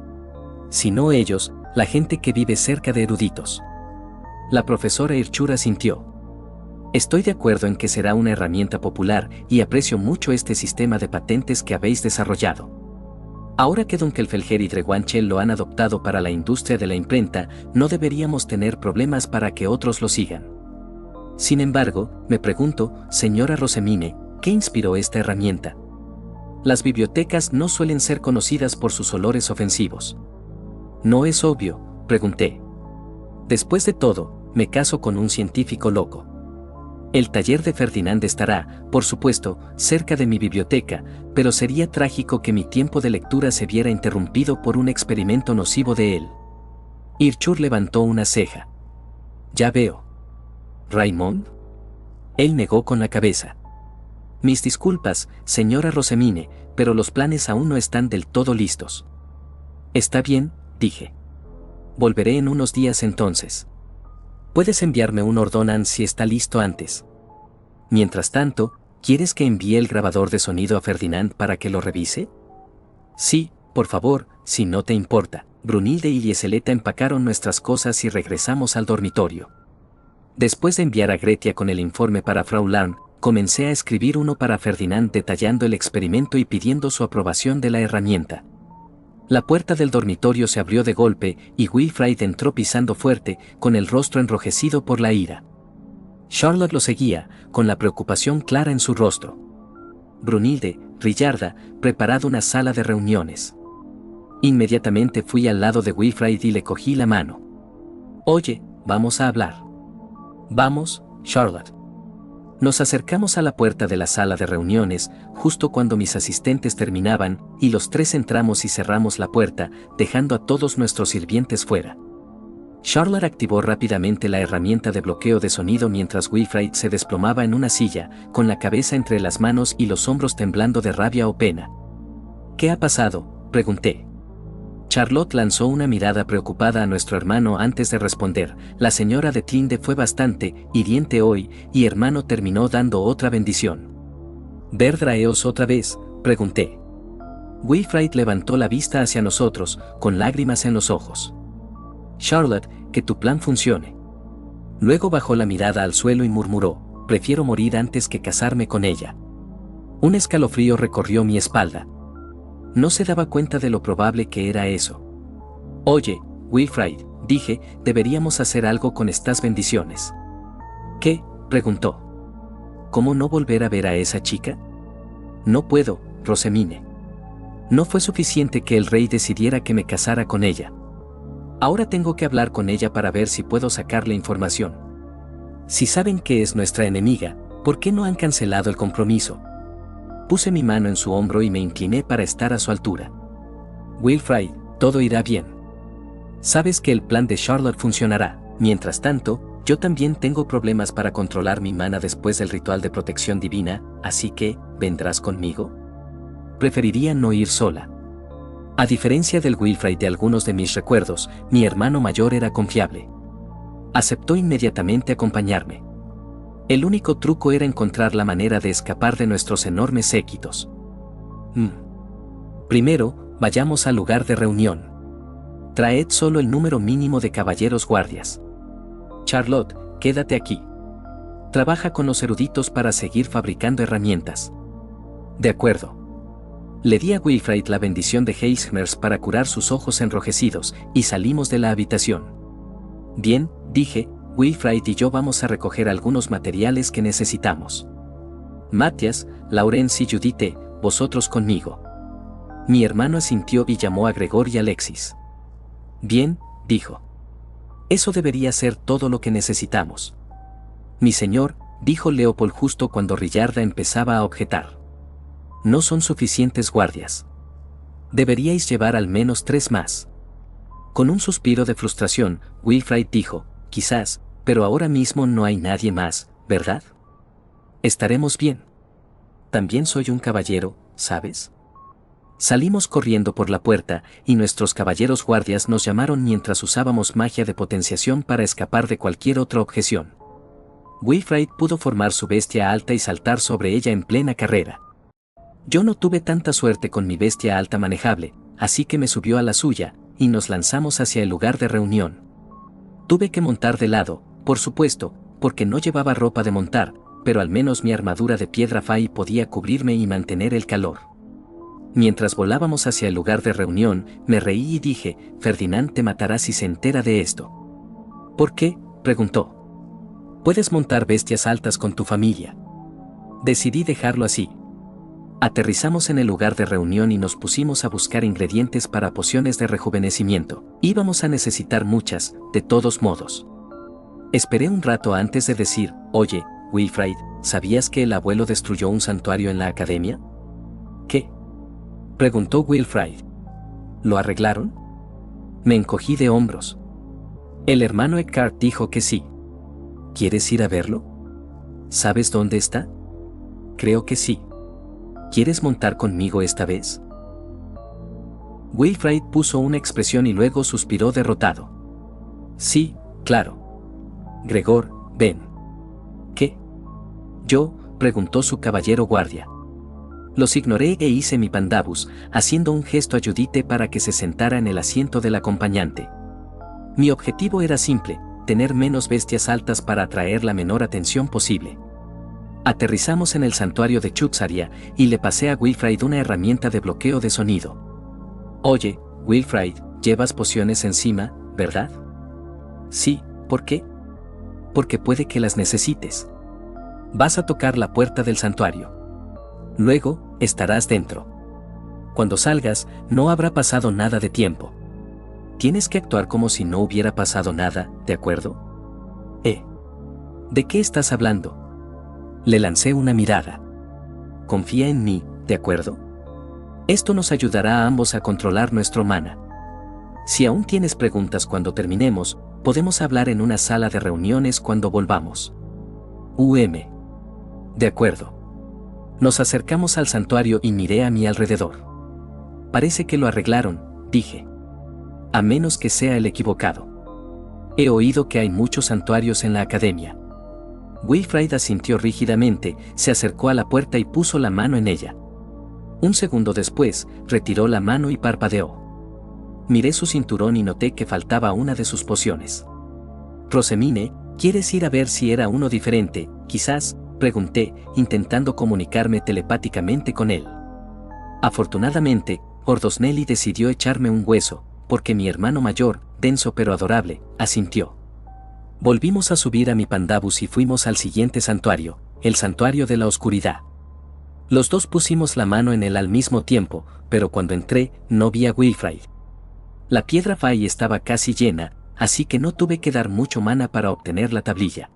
Si no ellos, la gente que vive cerca de eruditos». La profesora Irchur asintió. «Estoy de acuerdo en que será una herramienta popular y aprecio mucho este sistema de patentes que habéis desarrollado. Ahora que Dunkelfelger y Drewanchel lo han adoptado para la industria de la imprenta, no deberíamos tener problemas para que otros lo sigan. Sin embargo, me pregunto, señora Rosemine, ¿qué inspiró esta herramienta? Las bibliotecas no suelen ser conocidas por sus olores ofensivos». «¿No es obvio?», pregunté. «Después de todo, me caso con un científico loco. El taller de Ferdinand estará, por supuesto, cerca de mi biblioteca, pero sería trágico que mi tiempo de lectura se viera interrumpido por un experimento nocivo de él». Irchur levantó una ceja. «Ya veo. ¿Raimund?». Él negó con la cabeza. «Mis disculpas, señora Rosemine, pero los planes aún no están del todo listos. Está bien, dije. Volveré en unos días entonces. Puedes enviarme un ordonance si está listo antes. Mientras tanto, ¿quieres que envíe el grabador de sonido a Ferdinand para que lo revise? Sí, por favor, si no te importa. Brunilde y Lieseleta empacaron nuestras cosas y regresamos al dormitorio. Después de enviar a Gretia con el informe para Frau Larn, comencé a escribir uno para Ferdinand detallando el experimento y pidiendo su aprobación de la herramienta. La puerta del dormitorio se abrió de golpe y Wilfrid entró pisando fuerte, con el rostro enrojecido por la ira. Charlotte lo seguía, con la preocupación clara en su rostro. Brunilde, Rillarda, preparad una sala de reuniones. Inmediatamente fui al lado de Wilfrid y le cogí la mano. Oye, vamos a hablar. Vamos, Charlotte. Nos acercamos a la puerta de la sala de reuniones, justo cuando mis asistentes terminaban, y los tres entramos y cerramos la puerta, dejando a todos nuestros sirvientes fuera. Charlotte activó rápidamente la herramienta de bloqueo de sonido mientras Wilfrid se desplomaba en una silla, con la cabeza entre las manos y los hombros temblando de rabia o pena. ¿Qué ha pasado?, pregunté. Charlotte lanzó una mirada preocupada a nuestro hermano antes de responder. La señora de Tlinde fue bastante hiriente hoy, y hermano terminó dando otra bendición. ¿Ver Draeos otra vez?, pregunté. Wilfrid levantó la vista hacia nosotros, con lágrimas en los ojos. Charlotte, que tu plan funcione. Luego bajó la mirada al suelo y murmuró, prefiero morir antes que casarme con ella. Un escalofrío recorrió mi espalda. No se daba cuenta de lo probable que era eso. Oye, Wilfrid, dije, deberíamos hacer algo con estas bendiciones. ¿Qué?, preguntó. ¿Cómo no volver a ver a esa chica? No puedo, Rosemine. No fue suficiente que el rey decidiera que me casara con ella. Ahora tengo que hablar con ella para ver si puedo sacarle información. Si saben que es nuestra enemiga, ¿por qué no han cancelado el compromiso? Puse mi mano en su hombro y me incliné para estar a su altura. Wilfrid, todo irá bien. Sabes que el plan de Charlotte funcionará. Mientras tanto, yo también tengo problemas para controlar mi mana después del ritual de protección divina, así que, ¿vendrás conmigo? Preferiría no ir sola. A diferencia del Wilfrid de algunos de mis recuerdos, mi hermano mayor era confiable. Aceptó inmediatamente acompañarme. El único truco era encontrar la manera de escapar de nuestros enormes séquitos. Primero, vayamos al lugar de reunión. Traed solo el número mínimo de caballeros guardias. Charlotte, quédate aquí. Trabaja con los eruditos para seguir fabricando herramientas. De acuerdo. Le di a Wilfrid la bendición de Heismers para curar sus ojos enrojecidos, y salimos de la habitación. Bien, dije, Wilfrid y yo vamos a recoger algunos materiales que necesitamos. Matthias, Laurence y Judith, vosotros conmigo. Mi hermano asintió y llamó a Gregor y Alexis. Bien, dijo. Eso debería ser todo lo que necesitamos. Mi señor, dijo Leopold justo cuando Rillarda empezaba a objetar. No son suficientes guardias. Deberíais llevar al menos 3 más. Con un suspiro de frustración, Wilfrid dijo, quizás, pero ahora mismo no hay nadie más, ¿verdad? Estaremos bien. También soy un caballero, ¿sabes? Salimos corriendo por la puerta, y nuestros caballeros guardias nos llamaron mientras usábamos magia de potenciación para escapar de cualquier otra objeción. Wilfrid pudo formar su bestia alta y saltar sobre ella en plena carrera. Yo no tuve tanta suerte con mi bestia alta manejable, así que me subió a la suya, y nos lanzamos hacia el lugar de reunión. Tuve que montar de lado, por supuesto, porque no llevaba ropa de montar, pero al menos mi armadura de piedra fai podía cubrirme y mantener el calor. Mientras volábamos hacia el lugar de reunión, me reí y dije, Ferdinand te matará si se entera de esto. ¿Por qué?, preguntó. Puedes montar bestias altas con tu familia. Decidí dejarlo así. Aterrizamos en el lugar de reunión y nos pusimos a buscar ingredientes para pociones de rejuvenecimiento. Íbamos a necesitar muchas, de todos modos. Esperé un rato antes de decir, oye, Wilfrid, ¿sabías que el abuelo destruyó un santuario en la academia? ¿Qué?, preguntó Wilfrid. ¿Lo arreglaron? Me encogí de hombros. El hermano Eckhart dijo que sí. ¿Quieres ir a verlo? ¿Sabes dónde está? Creo que sí. ¿Quieres montar conmigo esta vez? Wilfrid puso una expresión y luego suspiró derrotado. Sí, claro. Gregor, ven. ¿Qué? ¿Yo? Preguntó su caballero guardia. Los ignoré e hice mi pandabus, haciendo un gesto a Judith para que se sentara en el asiento del acompañante. Mi objetivo era simple, tener menos bestias altas para atraer la menor atención posible. Aterrizamos en el santuario de Chutzaria y le pasé a Wilfrid una herramienta de bloqueo de sonido. Oye, Wilfrid, llevas pociones encima, ¿verdad? Sí, ¿por qué? Porque puede que las necesites. Vas a tocar la puerta del santuario. Luego, estarás dentro. Cuando salgas, no habrá pasado nada de tiempo. Tienes que actuar como si no hubiera pasado nada, ¿de acuerdo? ¿De qué estás hablando? Le lancé una mirada. Confía en mí, ¿de acuerdo? Esto nos ayudará a ambos a controlar nuestro mana. Si aún tienes preguntas cuando terminemos, podemos hablar en una sala de reuniones cuando volvamos. De acuerdo. Nos acercamos al santuario y miré a mi alrededor. Parece que lo arreglaron, dije. A menos que sea el equivocado. He oído que hay muchos santuarios en la academia. Wilfrid asintió rígidamente, se acercó a la puerta y puso la mano en ella. Un segundo después, retiró la mano y parpadeó. Miré su cinturón y noté que faltaba una de sus pociones. Rosemine, ¿quieres ir a ver si era uno diferente, quizás? Pregunté, intentando comunicarme telepáticamente con él. Afortunadamente, Ordosnelli decidió echarme un hueso, porque mi hermano mayor, denso pero adorable, asintió. Volvimos a subir a mi pandabus y fuimos al siguiente santuario, el santuario de la oscuridad. Los dos pusimos la mano en él al mismo tiempo, pero cuando entré, no vi a Wilfrid. La piedra Fai estaba casi llena, así que no tuve que dar mucho mana para obtener la tablilla.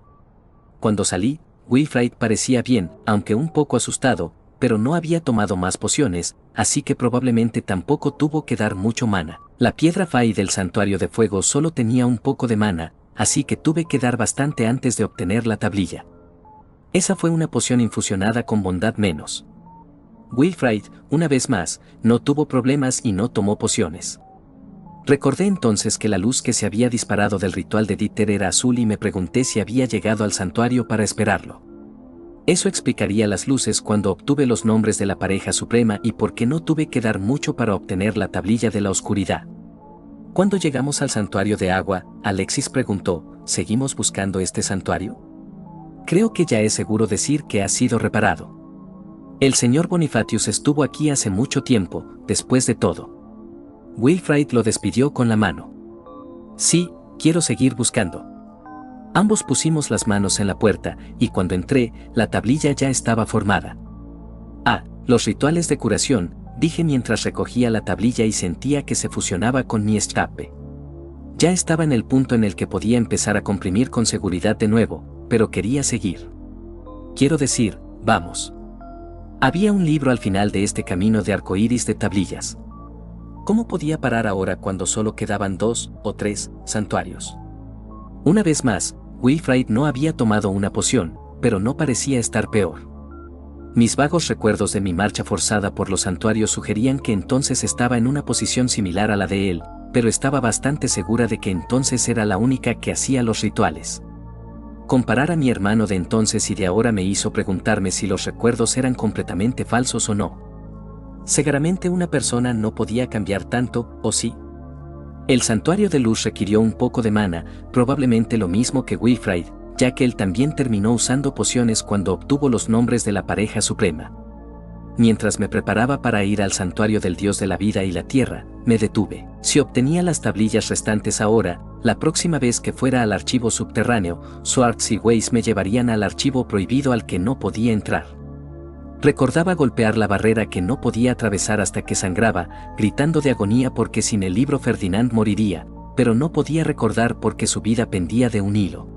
Cuando salí, Wilfrid parecía bien, aunque un poco asustado, pero no había tomado más pociones, así que probablemente tampoco tuvo que dar mucho mana. La piedra Fai del santuario de fuego solo tenía un poco de mana, así que tuve que dar bastante antes de obtener la tablilla. Esa fue una poción infusionada con bondad menos. Wilfrid, una vez más, no tuvo problemas y no tomó pociones. Recordé entonces que la luz que se había disparado del ritual de Dieter era azul y me pregunté si había llegado al santuario para esperarlo. Eso explicaría las luces cuando obtuve los nombres de la pareja suprema y por qué no tuve que dar mucho para obtener la tablilla de la oscuridad. Cuando llegamos al santuario de agua, Alexis preguntó, ¿seguimos buscando este santuario? Creo que ya es seguro decir que ha sido reparado. El señor Bonifatius estuvo aquí hace mucho tiempo, después de todo. Wilfrid lo despidió con la mano. Sí, quiero seguir buscando. Ambos pusimos las manos en la puerta, y cuando entré, la tablilla ya estaba formada. Ah, los rituales de curación, dije mientras recogía la tablilla y sentía que se fusionaba con mi escape. Ya estaba en el punto en el que podía empezar a comprimir con seguridad de nuevo, pero quería seguir. Quiero decir, vamos. Había un libro al final de este camino de arcoíris de tablillas. ¿Cómo podía parar ahora cuando solo quedaban 2 o 3 santuarios? Una vez más, Wilfrid no había tomado una poción, pero no parecía estar peor. Mis vagos recuerdos de mi marcha forzada por los santuarios sugerían que entonces estaba en una posición similar a la de él, pero estaba bastante segura de que entonces era la única que hacía los rituales. Comparar a mi hermano de entonces y de ahora me hizo preguntarme si los recuerdos eran completamente falsos o no. Seguramente una persona no podía cambiar tanto, ¿o sí? El santuario de luz requirió un poco de mana, probablemente lo mismo que Wilfrid, ya que él también terminó usando pociones cuando obtuvo los nombres de la pareja suprema. Mientras me preparaba para ir al santuario del dios de la vida y la tierra, me detuve. Si obtenía las tablillas restantes ahora, la próxima vez que fuera al archivo subterráneo, Swartz y Weiss me llevarían al archivo prohibido al que no podía entrar. Recordaba golpear la barrera que no podía atravesar hasta que sangraba, gritando de agonía porque sin el libro Ferdinand moriría, pero no podía recordar porque su vida pendía de un hilo.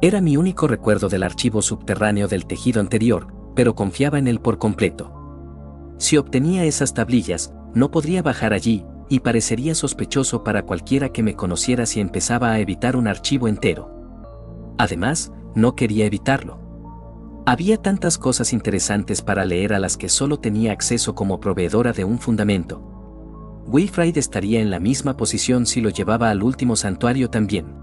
Era mi único recuerdo del archivo subterráneo del tejido anterior, pero confiaba en él por completo. Si obtenía esas tablillas, no podría bajar allí, y parecería sospechoso para cualquiera que me conociera si empezaba a evitar un archivo entero. Además, no quería evitarlo. Había tantas cosas interesantes para leer a las que solo tenía acceso como proveedora de un fundamento. Wilfrid estaría en la misma posición si lo llevaba al último santuario también.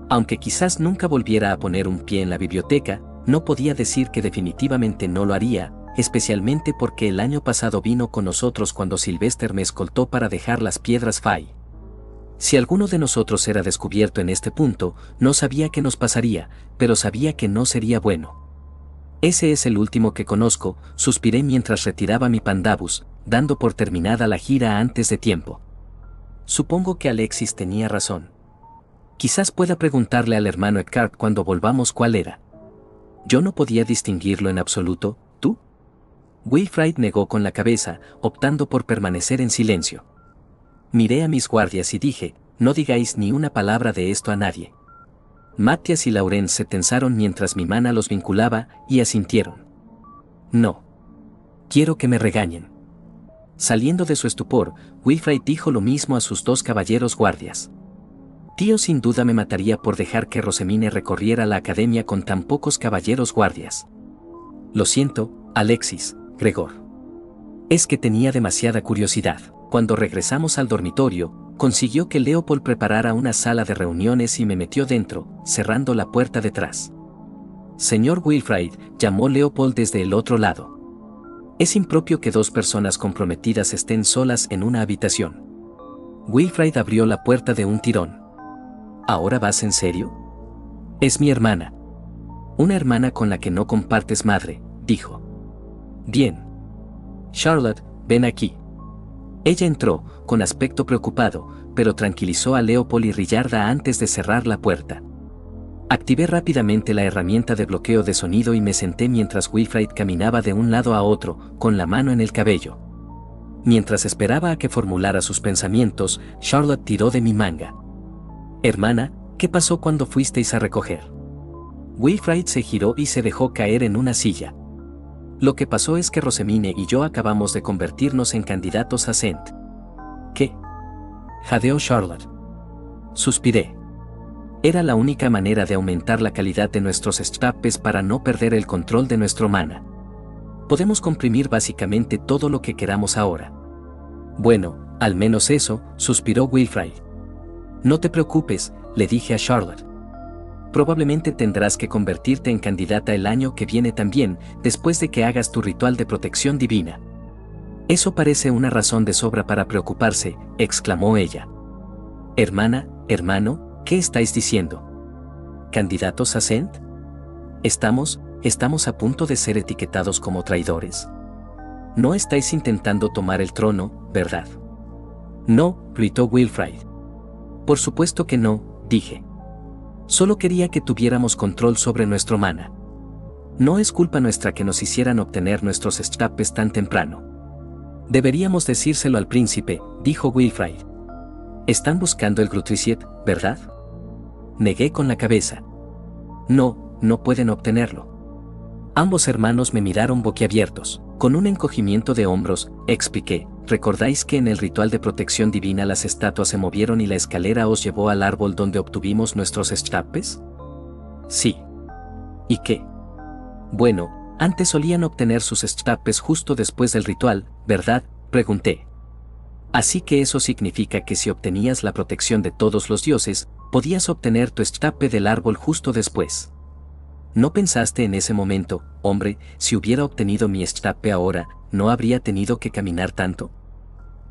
Aunque quizás nunca volviera a poner un pie en la biblioteca, no podía decir que definitivamente no lo haría, especialmente porque el año pasado vino con nosotros cuando Sylvester me escoltó para dejar las piedras Fai. Si alguno de nosotros era descubierto en este punto, no sabía qué nos pasaría, pero sabía que no sería bueno. Ese es el último que conozco, suspiré mientras retiraba mi Pandabus, dando por terminada la gira antes de tiempo. Supongo que Alexis tenía razón. Quizás pueda preguntarle al hermano Eckhart cuando volvamos cuál era. Yo no podía distinguirlo en absoluto, ¿tú? Wilfrid negó con la cabeza, optando por permanecer en silencio. Miré a mis guardias y dije, no digáis ni una palabra de esto a nadie. Matthias y Laurence se tensaron mientras mi mana los vinculaba y asintieron. No. Quiero que me regañen. Saliendo de su estupor, Wilfrid dijo lo mismo a sus dos caballeros guardias. Tío sin duda me mataría por dejar que Rosemine recorriera la academia con tan pocos caballeros guardias. Lo siento, Alexis, Gregor. Es que tenía demasiada curiosidad. Cuando regresamos al dormitorio, consiguió que Leopold preparara una sala de reuniones y me metió dentro, cerrando la puerta detrás. Señor Wilfrid, llamó Leopold desde el otro lado. Es impropio que dos personas comprometidas estén solas en una habitación. Wilfrid abrió la puerta de un tirón. ¿Ahora vas en serio? Es mi hermana. Una hermana con la que no compartes madre, dijo. Bien. Charlotte, ven aquí. Ella entró, con aspecto preocupado, pero tranquilizó a Leopold y Rillarda antes de cerrar la puerta. Activé rápidamente la herramienta de bloqueo de sonido y me senté mientras Wilfrid caminaba de un lado a otro, con la mano en el cabello. Mientras esperaba a que formulara sus pensamientos, Charlotte tiró de mi manga. Hermana, ¿qué pasó cuando fuisteis a recoger? Wilfrid se giró y se dejó caer en una silla. Lo que pasó es que Rosemine y yo acabamos de convertirnos en candidatos a Cent. ¿Qué? Jadeó Charlotte. Suspiré. Era la única manera de aumentar la calidad de nuestros escapes para no perder el control de nuestro mana. Podemos comprimir básicamente todo lo que queramos ahora. Bueno, al menos eso, suspiró Wilfrid. No te preocupes, le dije a Charlotte. Probablemente tendrás que convertirte en candidata el año que viene también, después de que hagas tu ritual de protección divina. Eso parece una razón de sobra para preocuparse, exclamó ella. Hermana, hermano, ¿qué estáis diciendo? ¿Candidatos a Cent? Estamos a punto de ser etiquetados como traidores. No estáis intentando tomar el trono, ¿verdad? No, gritó Wilfrid. Por supuesto que no, dije. Solo quería que tuviéramos control sobre nuestro mana. No es culpa nuestra que nos hicieran obtener nuestros escapes tan temprano. Deberíamos decírselo al príncipe, dijo Wilfrid. Están buscando el Grutriciet, ¿verdad? Negué con la cabeza. No, no pueden obtenerlo. Ambos hermanos me miraron boquiabiertos. Con un encogimiento de hombros, expliqué. ¿Recordáis que en el ritual de protección divina las estatuas se movieron y la escalera os llevó al árbol donde obtuvimos nuestros escapes? Sí. ¿Y qué? Bueno, antes solían obtener sus escapes justo después del ritual, ¿verdad? Pregunté. Así que eso significa que si obtenías la protección de todos los dioses, podías obtener tu escape del árbol justo después. ¿No pensaste en ese momento, hombre, si hubiera obtenido mi escape ahora, no habría tenido que caminar tanto?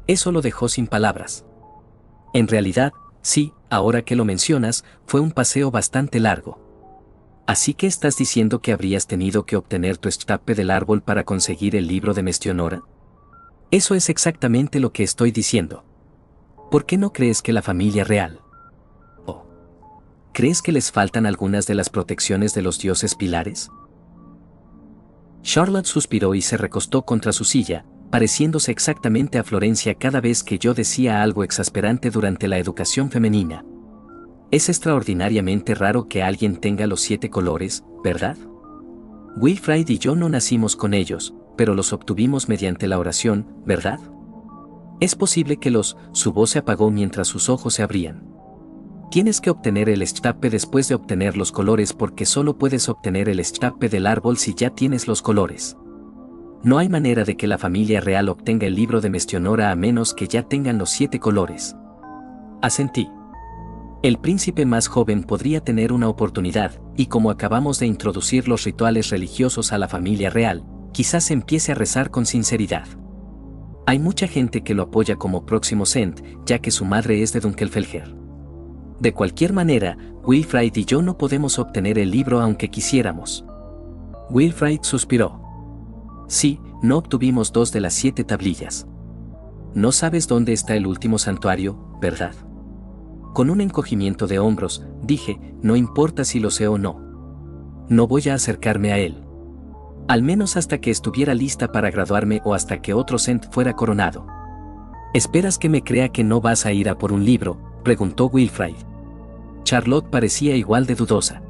Eso lo dejó sin palabras. En realidad, sí, ahora que lo mencionas, fue un paseo bastante largo. ¿Así que estás diciendo que habrías tenido que obtener tu escape del árbol para conseguir el libro de Mestionora? Eso es exactamente lo que estoy diciendo. ¿Por qué no crees que la familia real? ¿Crees que les faltan algunas de las protecciones de los dioses pilares? Charlotte suspiró y se recostó contra su silla, pareciéndose exactamente a Florencia cada vez que yo decía algo exasperante durante la educación femenina. Es extraordinariamente raro que alguien tenga los 7 colores, ¿verdad? Wilfrid y yo no nacimos con ellos, pero los obtuvimos mediante la oración, ¿verdad? Es posible que su voz se apagó mientras sus ojos se abrían. Tienes que obtener el estape después de obtener los colores porque solo puedes obtener el estape del árbol si ya tienes los colores. No hay manera de que la familia real obtenga el libro de Mestionora a menos que ya tengan los 7 colores. Asentí. El príncipe más joven podría tener una oportunidad, y como acabamos de introducir los rituales religiosos a la familia real, quizás empiece a rezar con sinceridad. Hay mucha gente que lo apoya como próximo Sent, ya que su madre es de Dunkelfelger. De cualquier manera, Wilfrid y yo no podemos obtener el libro aunque quisiéramos. Wilfrid suspiró. Sí, no obtuvimos 2 de las 7 tablillas. No sabes dónde está el último santuario, ¿verdad? Con un encogimiento de hombros, dije, no importa si lo sé o no. No voy a acercarme a él. Al menos hasta que estuviera lista para graduarme o hasta que otro Sent fuera coronado. ¿Esperas que me crea que no vas a ir a por un libro?, preguntó Wilfrid. Charlotte parecía igual de dudosa.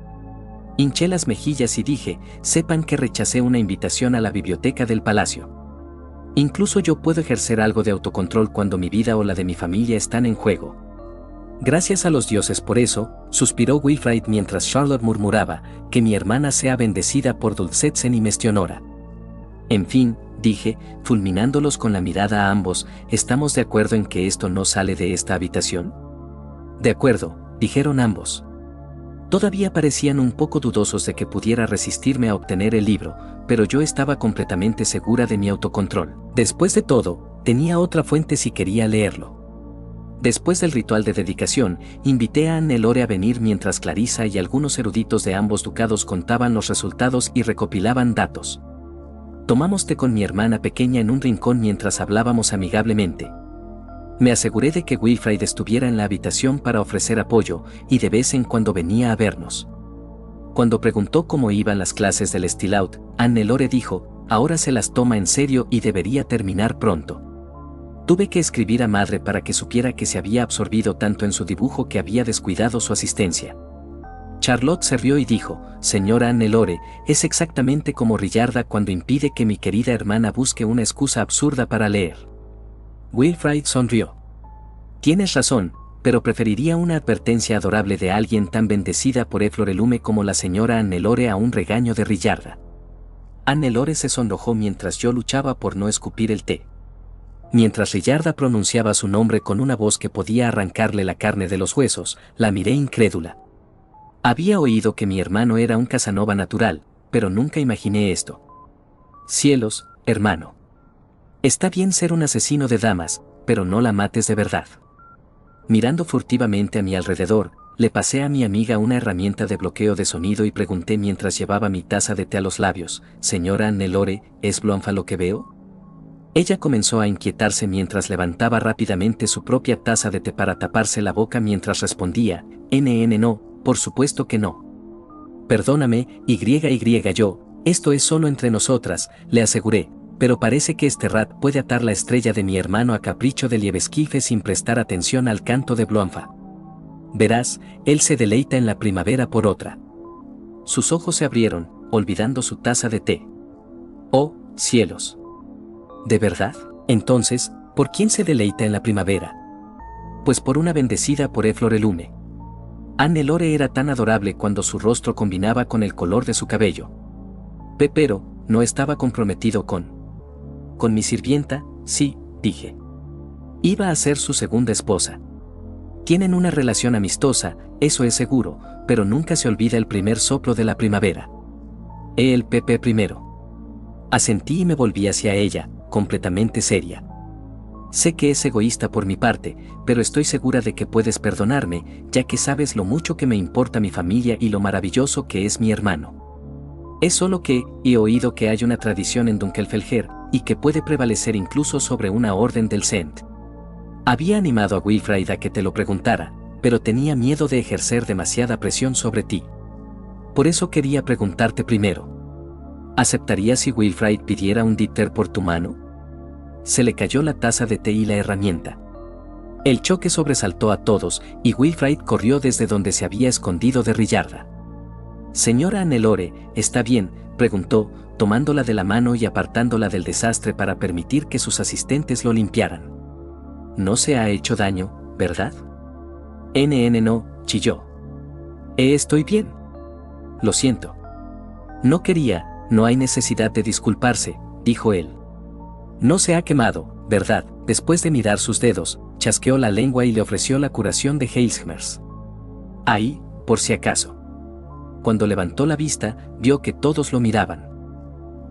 Hinché las mejillas y dije, sepan que rechacé una invitación a la biblioteca del palacio. Incluso yo puedo ejercer algo de autocontrol cuando mi vida o la de mi familia están en juego. Gracias a los dioses por eso, suspiró Wilfrid mientras Charlotte murmuraba, que mi hermana sea bendecida por Dulcetzen y Mestionora. En fin, dije, fulminándolos con la mirada a ambos, ¿estamos de acuerdo en que esto no sale de esta habitación? De acuerdo, dijeron ambos. Todavía parecían un poco dudosos de que pudiera resistirme a obtener el libro, pero yo estaba completamente segura de mi autocontrol. Después de todo, tenía otra fuente si quería leerlo. Después del ritual de dedicación, invité a Annelore a venir mientras Clarissa y algunos eruditos de ambos ducados contaban los resultados y recopilaban datos. Tomamos té con mi hermana pequeña en un rincón mientras hablábamos amigablemente. Me aseguré de que Wilfrid estuviera en la habitación para ofrecer apoyo, y de vez en cuando venía a vernos. Cuando preguntó cómo iban las clases del Stilaut, Annelore dijo, ahora se las toma en serio y debería terminar pronto. Tuve que escribir a madre para que supiera que se había absorbido tanto en su dibujo que había descuidado su asistencia. Charlotte se rió y dijo, señora Annelore, es exactamente como Rillarda cuando impide que mi querida hermana busque una excusa absurda para leer. Wilfrid sonrió. Tienes razón, pero preferiría una advertencia adorable de alguien tan bendecida por Eflorelume como la señora Annelore a un regaño de Rillarda. Annelore se sonrojó mientras yo luchaba por no escupir el té. Mientras Rillarda pronunciaba su nombre con una voz que podía arrancarle la carne de los huesos, la miré incrédula. Había oído que mi hermano era un Casanova natural, pero nunca imaginé esto. Cielos, hermano. Está bien ser un asesino de damas, pero no la mates de verdad. Mirando furtivamente a mi alrededor, le pasé a mi amiga una herramienta de bloqueo de sonido y pregunté mientras llevaba mi taza de té a los labios, señora Annelore, ¿es Blomfa lo que veo? Ella comenzó a inquietarse mientras levantaba rápidamente su propia taza de té para taparse la boca mientras respondía, no, por supuesto que no. Perdóname, yo, esto es solo entre nosotras, le aseguré, pero parece que este rat puede atar la estrella de mi hermano a capricho de Liebesquife sin prestar atención al canto de Blomfa. Verás, él se deleita en la primavera por otra. Sus ojos se abrieron, olvidando su taza de té. Oh, cielos. ¿De verdad? Entonces, ¿por quién se deleita en la primavera? Pues por una bendecida por Eflorelume. Annelore era tan adorable cuando su rostro combinaba con el color de su cabello. Pero, no estaba comprometido con mi sirvienta, sí, dije. Iba a ser su segunda esposa. Tienen una relación amistosa, eso es seguro, pero nunca se olvida el primer soplo de la primavera. El primero. Asentí y me volví hacia ella, completamente seria. Sé que es egoísta por mi parte, pero estoy segura de que puedes perdonarme, ya que sabes lo mucho que me importa mi familia y lo maravilloso que es mi hermano. Es solo que he oído que hay una tradición en Dunkelfelger, y que puede prevalecer incluso sobre una orden del Sent. Había animado a Wilfrid a que te lo preguntara, pero tenía miedo de ejercer demasiada presión sobre ti. Por eso quería preguntarte primero. ¿Aceptarías si Wilfrid pidiera un diter por tu mano? Se le cayó la taza de té y la herramienta. El choque sobresaltó a todos, y Wilfrid corrió desde donde se había escondido de Rillarda. Señora Annelore, ¿está bien?, preguntó, tomándola de la mano y apartándola del desastre para permitir que sus asistentes lo limpiaran. No se ha hecho daño, ¿verdad? No, chilló. Estoy bien. Lo siento. No quería, no hay necesidad de disculparse, dijo él. No se ha quemado, ¿verdad? Después de mirar sus dedos, chasqueó la lengua y le ofreció la curación de Alzheimer's. Ahí, por si acaso. Cuando levantó la vista, vio que todos lo miraban.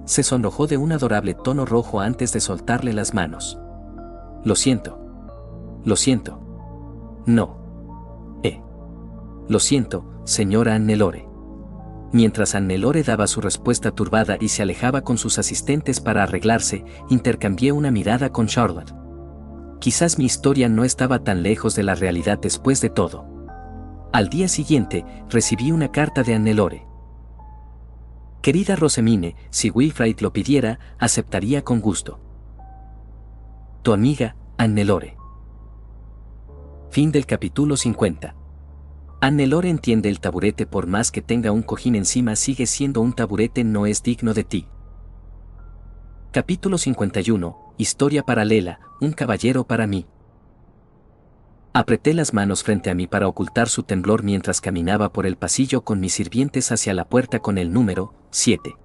Se sonrojó de un adorable tono rojo antes de soltarle las manos. Lo siento. Lo siento. No. Lo siento, señora Hannelore. Mientras Hannelore daba su respuesta turbada y se alejaba con sus asistentes para arreglarse, intercambié una mirada con Charlotte. Quizás mi historia no estaba tan lejos de la realidad después de todo. Al día siguiente, recibí una carta de Hannelore. Querida Rosamine, si Wilfrid lo pidiera, aceptaría con gusto. Tu amiga, Hannelore. Fin del capítulo 50. Hannelore entiende el taburete por más que tenga un cojín encima sigue siendo un taburete no es digno de ti. Capítulo 51, Historia paralela, un caballero para mí. Apreté las manos frente a mí para ocultar su temblor mientras caminaba por el pasillo con mis sirvientes hacia la puerta con el número 7.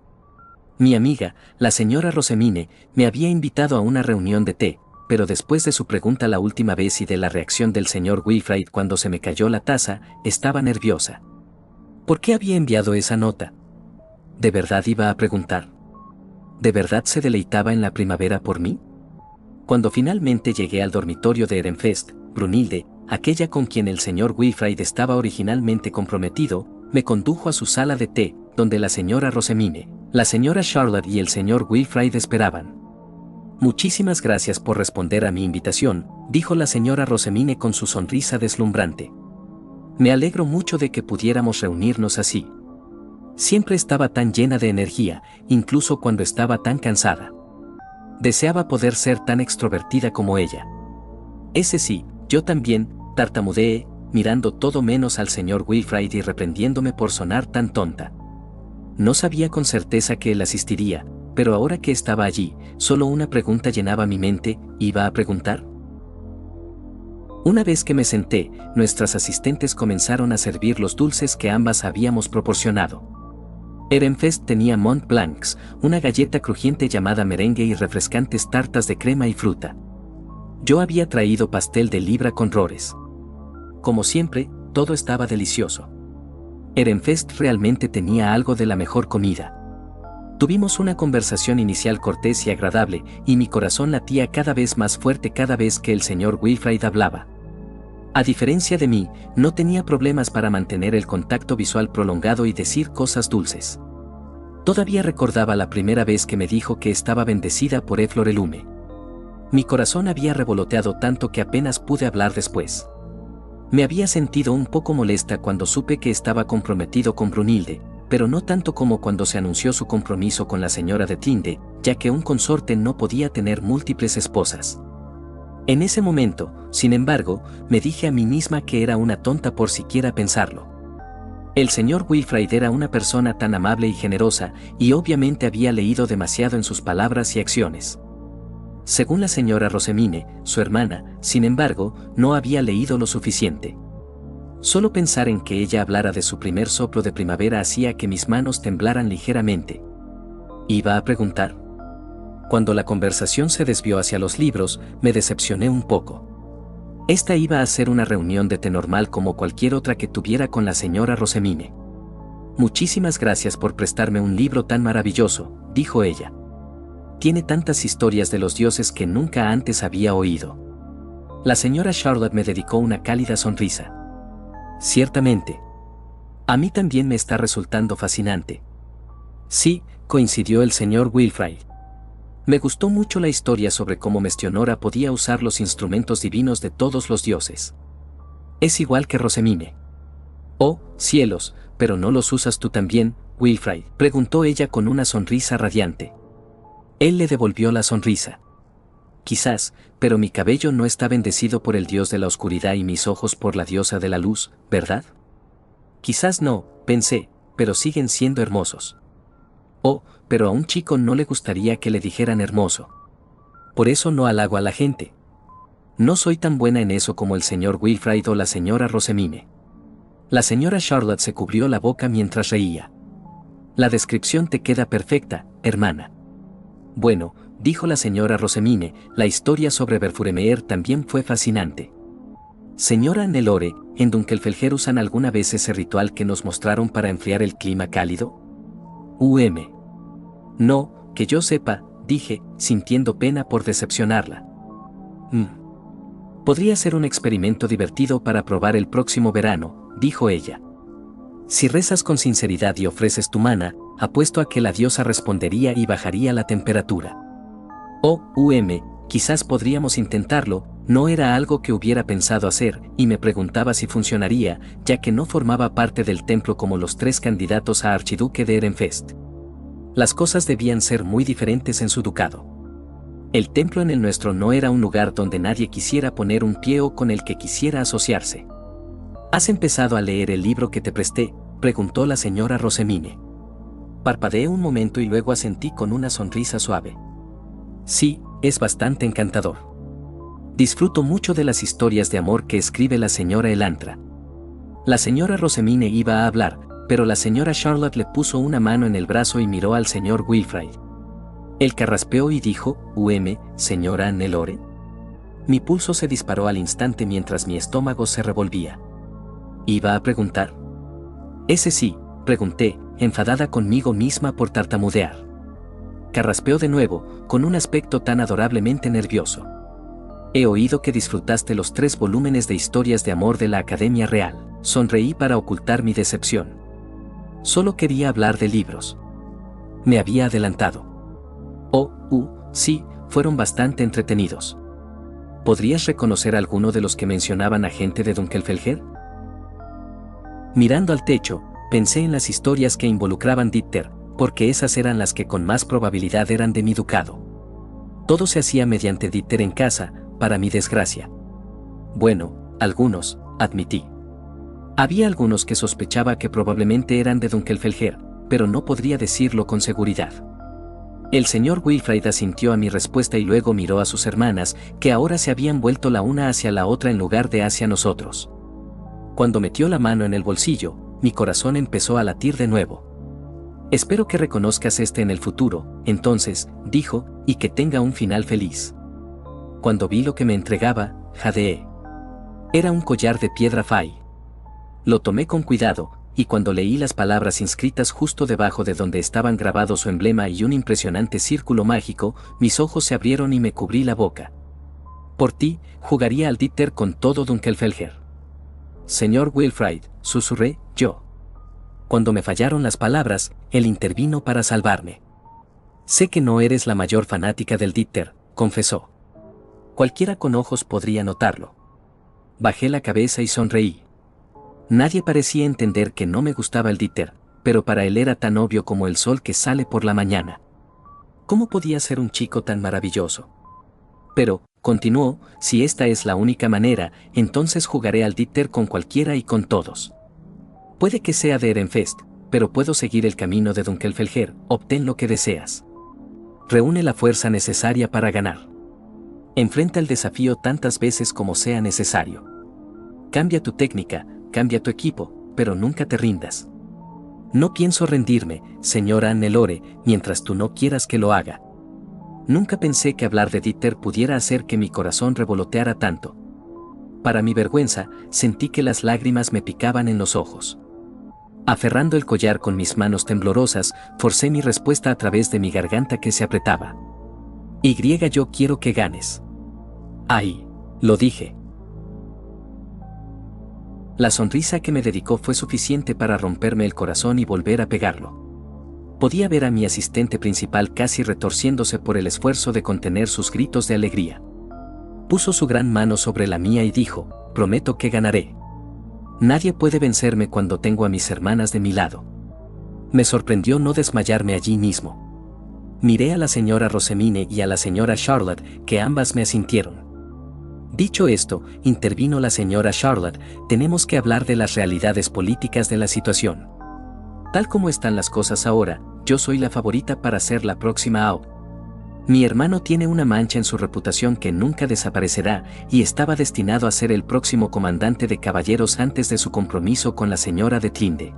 Mi amiga, la señora Rosamine, me había invitado a una reunión de té, pero después de su pregunta la última vez y de la reacción del señor Wilfrid cuando se me cayó la taza, estaba nerviosa. ¿Por qué había enviado esa nota? ¿De verdad iba a preguntar? ¿De verdad se deleitaba en la primavera por mí? Cuando finalmente llegué al dormitorio de Ehrenfest, Brunhilde, aquella con quien el señor Wilfrid estaba originalmente comprometido, me condujo a su sala de té, donde la señora Rosamine, la señora Charlotte y el señor Wilfrid esperaban. Muchísimas gracias por responder a mi invitación, dijo la señora Rosamine con su sonrisa deslumbrante. Me alegro mucho de que pudiéramos reunirnos así. Siempre estaba tan llena de energía, incluso cuando estaba tan cansada. Deseaba poder ser tan extrovertida como ella. Ese sí, yo también, tartamudeé, mirando todo menos al señor Wilfrid y reprendiéndome por sonar tan tonta. No sabía con certeza que él asistiría, pero ahora que estaba allí, solo una pregunta llenaba mi mente, ¿iba a preguntar? Una vez que me senté, nuestras asistentes comenzaron a servir los dulces que ambas habíamos proporcionado. Ehrenfest tenía Mont Blancs, una galleta crujiente llamada merengue y refrescantes tartas de crema y fruta. Yo había traído pastel de libra con rores. Como siempre, todo estaba delicioso. Ehrenfest realmente tenía algo de la mejor comida. Tuvimos una conversación inicial cortés y agradable, y mi corazón latía cada vez más fuerte cada vez que el señor Wilfrid hablaba. A diferencia de mí, no tenía problemas para mantener el contacto visual prolongado y decir cosas dulces. Todavía recordaba la primera vez que me dijo que estaba bendecida por Eflorelume. Mi corazón había revoloteado tanto que apenas pude hablar después. Me había sentido un poco molesta cuando supe que estaba comprometido con Brunhilde, pero no tanto como cuando se anunció su compromiso con la señora de Tinde, ya que un consorte no podía tener múltiples esposas. En ese momento, sin embargo, me dije a mí misma que era una tonta por siquiera pensarlo. El señor Wilfrid era una persona tan amable y generosa, y obviamente había leído demasiado en sus palabras y acciones. Según la señora Rosamine, su hermana, sin embargo, no había leído lo suficiente. Solo pensar en que ella hablara de su primer soplo de primavera hacía que mis manos temblaran ligeramente. ¿Iba a preguntar? Cuando la conversación se desvió hacia los libros, me decepcioné un poco. Esta iba a ser una reunión de té normal como cualquier otra que tuviera con la señora Rosamine. Muchísimas gracias por prestarme un libro tan maravilloso, dijo ella. Tiene tantas historias de los dioses que nunca antes había oído. La señora Charlotte me dedicó una cálida sonrisa. Ciertamente. A mí también me está resultando fascinante. Sí, coincidió el señor Wilfrid. Me gustó mucho la historia sobre cómo Mestionora podía usar los instrumentos divinos de todos los dioses. Es igual que Rosamine. Oh, cielos, pero ¿no los usas tú también, Wilfrid?, preguntó ella con una sonrisa radiante. Él le devolvió la sonrisa. Quizás, pero mi cabello no está bendecido por el dios de la oscuridad y mis ojos por la diosa de la luz, ¿verdad? Quizás no, pensé, pero siguen siendo hermosos. Oh, pero a un chico no le gustaría que le dijeran hermoso. Por eso no halago a la gente. No soy tan buena en eso como el señor Wilfrid o la señora Rosamine. La señora Charlotte se cubrió la boca mientras reía. La descripción te queda perfecta, hermana. Bueno, dijo la señora Rosemine, la historia sobre Verfuremeer también fue fascinante. Señora Nelore, ¿en Dunkelfelger usan alguna vez ese ritual que nos mostraron para enfriar el clima cálido? No, que yo sepa, dije, sintiendo pena por decepcionarla. Podría ser un experimento divertido para probar el próximo verano, dijo ella. Si rezas con sinceridad y ofreces tu mana, apuesto a que la diosa respondería y bajaría la temperatura. Quizás podríamos intentarlo, no era algo que hubiera pensado hacer, y me preguntaba si funcionaría, ya que no formaba parte del templo como los 3 candidatos a archiduque de Ehrenfest. Las cosas debían ser muy diferentes en su ducado. El templo en el nuestro no era un lugar donde nadie quisiera poner un pie o con el que quisiera asociarse. ¿Has empezado a leer el libro que te presté?, preguntó la señora Rosemine. Parpadeé un momento y luego asentí con una sonrisa suave. Sí, es bastante encantador. Disfruto mucho de las historias de amor que escribe la señora Elantra. La señora Rosemine iba a hablar, pero la señora Charlotte le puso una mano en el brazo y miró al señor Wilfrid. Él carraspeó y dijo, señora Nelore. Mi pulso se disparó al instante mientras mi estómago se revolvía. ¿Iba a preguntar? Ese sí, pregunté, enfadada conmigo misma por tartamudear. Carraspeó de nuevo, con un aspecto tan adorablemente nervioso. He oído que disfrutaste los 3 volúmenes de historias de amor de la Academia Real. Sonreí para ocultar mi decepción. Solo quería hablar de libros. Me había adelantado. Sí, fueron bastante entretenidos. ¿Podrías reconocer alguno de los que mencionaban a gente de Dunkelfelger? Mirando al techo, pensé en las historias que involucraban Dieter, porque esas eran las que con más probabilidad eran de mi ducado. Todo se hacía mediante Dieter en casa, para mi desgracia. Bueno, algunos, admití. Había algunos que sospechaba que probablemente eran de Dunkelfelger, pero no podría decirlo con seguridad. El señor Wilfrid asintió a mi respuesta y luego miró a sus hermanas, que ahora se habían vuelto la una hacia la otra en lugar de hacia nosotros. Cuando metió la mano en el bolsillo, mi corazón empezó a latir de nuevo. Espero que reconozcas en el futuro, entonces, dijo, y que tenga un final feliz. Cuando vi lo que me entregaba, jadeé. Era un collar de piedra fai. Lo tomé con cuidado, y cuando leí las palabras inscritas justo debajo de donde estaban grabados su emblema y un impresionante círculo mágico, mis ojos se abrieron y me cubrí la boca. Por ti, jugaría al Dieter con todo Dunkelfelger. Señor Wilfrid, susurré yo. Cuando me fallaron las palabras, él intervino para salvarme. Sé que no eres la mayor fanática del Dieter, confesó. Cualquiera con ojos podría notarlo. Bajé la cabeza y sonreí. Nadie parecía entender que no me gustaba el Dieter, pero para él era tan obvio como el sol que sale por la mañana. ¿Cómo podía ser un chico tan maravilloso? Pero, continuó, si esta es la única manera, entonces jugaré al Dieter con cualquiera y con todos. Puede que sea de Ehrenfest, pero puedo seguir el camino de Dunkelfelger, obtén lo que deseas. Reúne la fuerza necesaria para ganar. Enfrenta el desafío tantas veces como sea necesario. Cambia tu técnica, cambia tu equipo, pero nunca te rindas. No pienso rendirme, señora Nelore, mientras tú no quieras que lo haga. Nunca pensé que hablar de Dieter pudiera hacer que mi corazón revoloteara tanto. Para mi vergüenza, sentí que las lágrimas me picaban en los ojos. Aferrando el collar con mis manos temblorosas, forcé mi respuesta a través de mi garganta que se apretaba. Yo quiero que ganes. Ahí, lo dije. La sonrisa que me dedicó fue suficiente para romperme el corazón y volver a pegarlo. Podía ver a mi asistente principal casi retorciéndose por el esfuerzo de contener sus gritos de alegría. Puso su gran mano sobre la mía y dijo, prometo que ganaré. Nadie puede vencerme cuando tengo a mis hermanas de mi lado. Me sorprendió no desmayarme allí mismo. Miré a la señora Rosemine y a la señora Charlotte, que ambas me asintieron. Dicho esto, intervino la señora Charlotte, tenemos que hablar de las realidades políticas de la situación. Tal como están las cosas ahora, yo soy la favorita para ser la próxima AO. Mi hermano tiene una mancha en su reputación que nunca desaparecerá y estaba destinado a ser el próximo comandante de caballeros antes de su compromiso con la señora de Tlinde.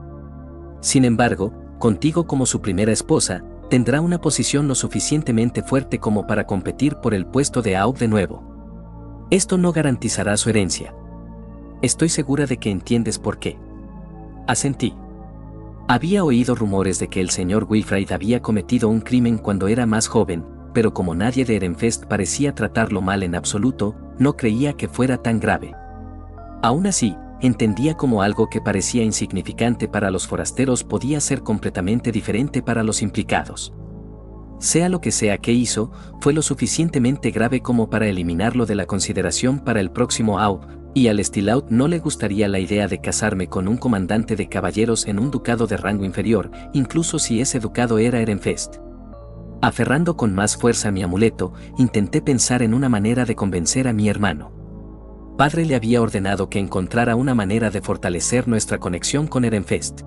Sin embargo, contigo como su primera esposa, tendrá una posición lo suficientemente fuerte como para competir por el puesto de Aug de nuevo. Esto no garantizará su herencia. Estoy segura de que entiendes por qué. Asentí. Había oído rumores de que el señor Wilfrid había cometido un crimen cuando era más joven, pero como nadie de Ehrenfest parecía tratarlo mal en absoluto, no creía que fuera tan grave. Aún así, entendía como algo que parecía insignificante para los forasteros podía ser completamente diferente para los implicados. Sea lo que sea que hizo, fue lo suficientemente grave como para eliminarlo de la consideración para el próximo Aug, y al Stilaut no le gustaría la idea de casarme con un comandante de caballeros en un ducado de rango inferior, incluso si ese ducado era Ehrenfest. Aferrando con más fuerza mi amuleto, intenté pensar en una manera de convencer a mi hermano. Padre le había ordenado que encontrara una manera de fortalecer nuestra conexión con Ehrenfest.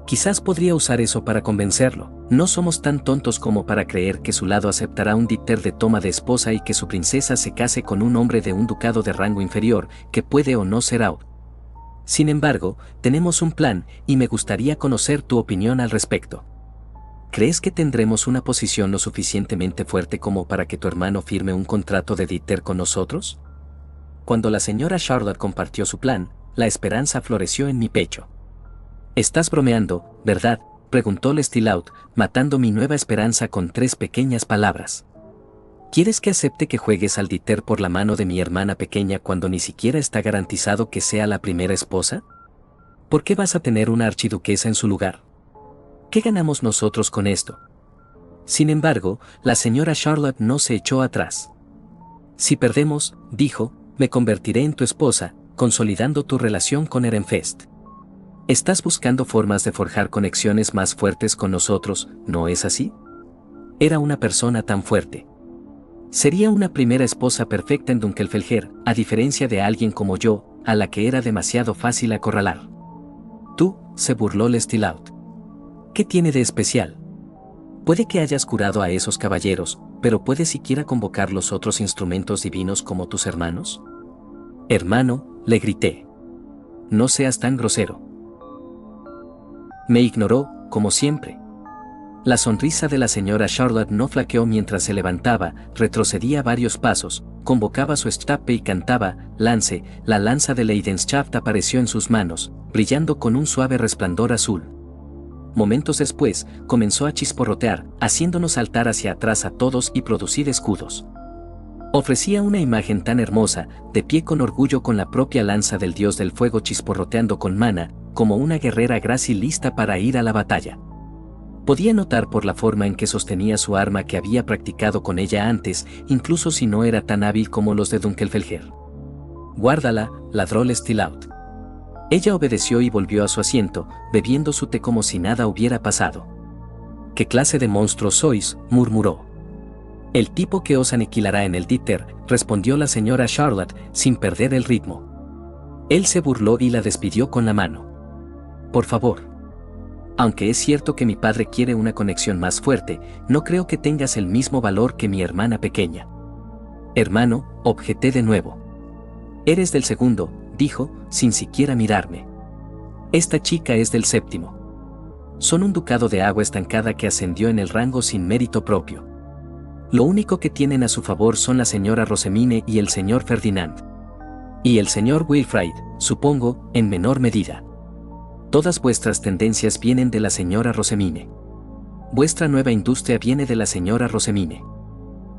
Quizás podría usar eso para convencerlo. No somos tan tontos como para creer que su lado aceptará un dicter de toma de esposa y que su princesa se case con un hombre de un ducado de rango inferior, que puede o no ser Aug. Sin embargo, tenemos un plan, y me gustaría conocer tu opinión al respecto. ¿Crees que tendremos una posición lo suficientemente fuerte como para que tu hermano firme un contrato de dicter con nosotros? Cuando la señora Charlotte compartió su plan, la esperanza floreció en mi pecho. «Estás bromeando, ¿verdad?», preguntó Lestilaut, matando mi nueva esperanza con 3 pequeñas palabras. ¿Quieres que acepte que juegues al dicter por la mano de mi hermana pequeña cuando ni siquiera está garantizado que sea la primera esposa? ¿Por qué vas a tener una archiduquesa en su lugar? ¿Qué ganamos nosotros con esto? Sin embargo, la señora Charlotte no se echó atrás. Si perdemos, dijo, me convertiré en tu esposa, consolidando tu relación con Ehrenfest. Estás buscando formas de forjar conexiones más fuertes con nosotros, ¿no es así? Era una persona tan fuerte. Sería una primera esposa perfecta en Dunkelfelger, a diferencia de alguien como yo, a la que era demasiado fácil acorralar. Tú, se burló Lestilaut. ¿Qué tiene de especial? Puede que hayas curado a esos caballeros, pero ¿puedes siquiera convocar los otros instrumentos divinos como tus hermanos? Hermano, le grité. No seas tan grosero. Me ignoró, como siempre. La sonrisa de la señora Charlotte no flaqueó mientras se levantaba, retrocedía varios pasos, convocaba su estape y cantaba, Lance, la lanza de Leidenschaft apareció en sus manos, brillando con un suave resplandor azul. Momentos después, comenzó a chisporrotear, haciéndonos saltar hacia atrás a todos y producir escudos. Ofrecía una imagen tan hermosa, de pie con orgullo con la propia lanza del dios del fuego chisporroteando con mana, como una guerrera grácil lista para ir a la batalla. Podía notar por la forma en que sostenía su arma que había practicado con ella antes, incluso si no era tan hábil como los de Dunkelfelger. Guárdala, ladró Lestilaut. Ella obedeció y volvió a su asiento, bebiendo su té como si nada hubiera pasado. «¿Qué clase de monstruo sois?», murmuró. «El tipo que os aniquilará en el dicter», respondió la señora Charlotte, sin perder el ritmo. Él se burló y la despidió con la mano. «Por favor. Aunque es cierto que mi padre quiere una conexión más fuerte, no creo que tengas el mismo valor que mi hermana pequeña». «Hermano», objeté de nuevo. «Eres del segundo», dijo, sin siquiera mirarme. «Esta chica es del séptimo. Son un ducado de agua estancada que ascendió en el rango sin mérito propio. Lo único que tienen a su favor son la señora Rosemine y el señor Ferdinand. Y el señor Wilfrid, supongo, en menor medida. Todas vuestras tendencias vienen de la señora Rosemine. Vuestra nueva industria viene de la señora Rosemine.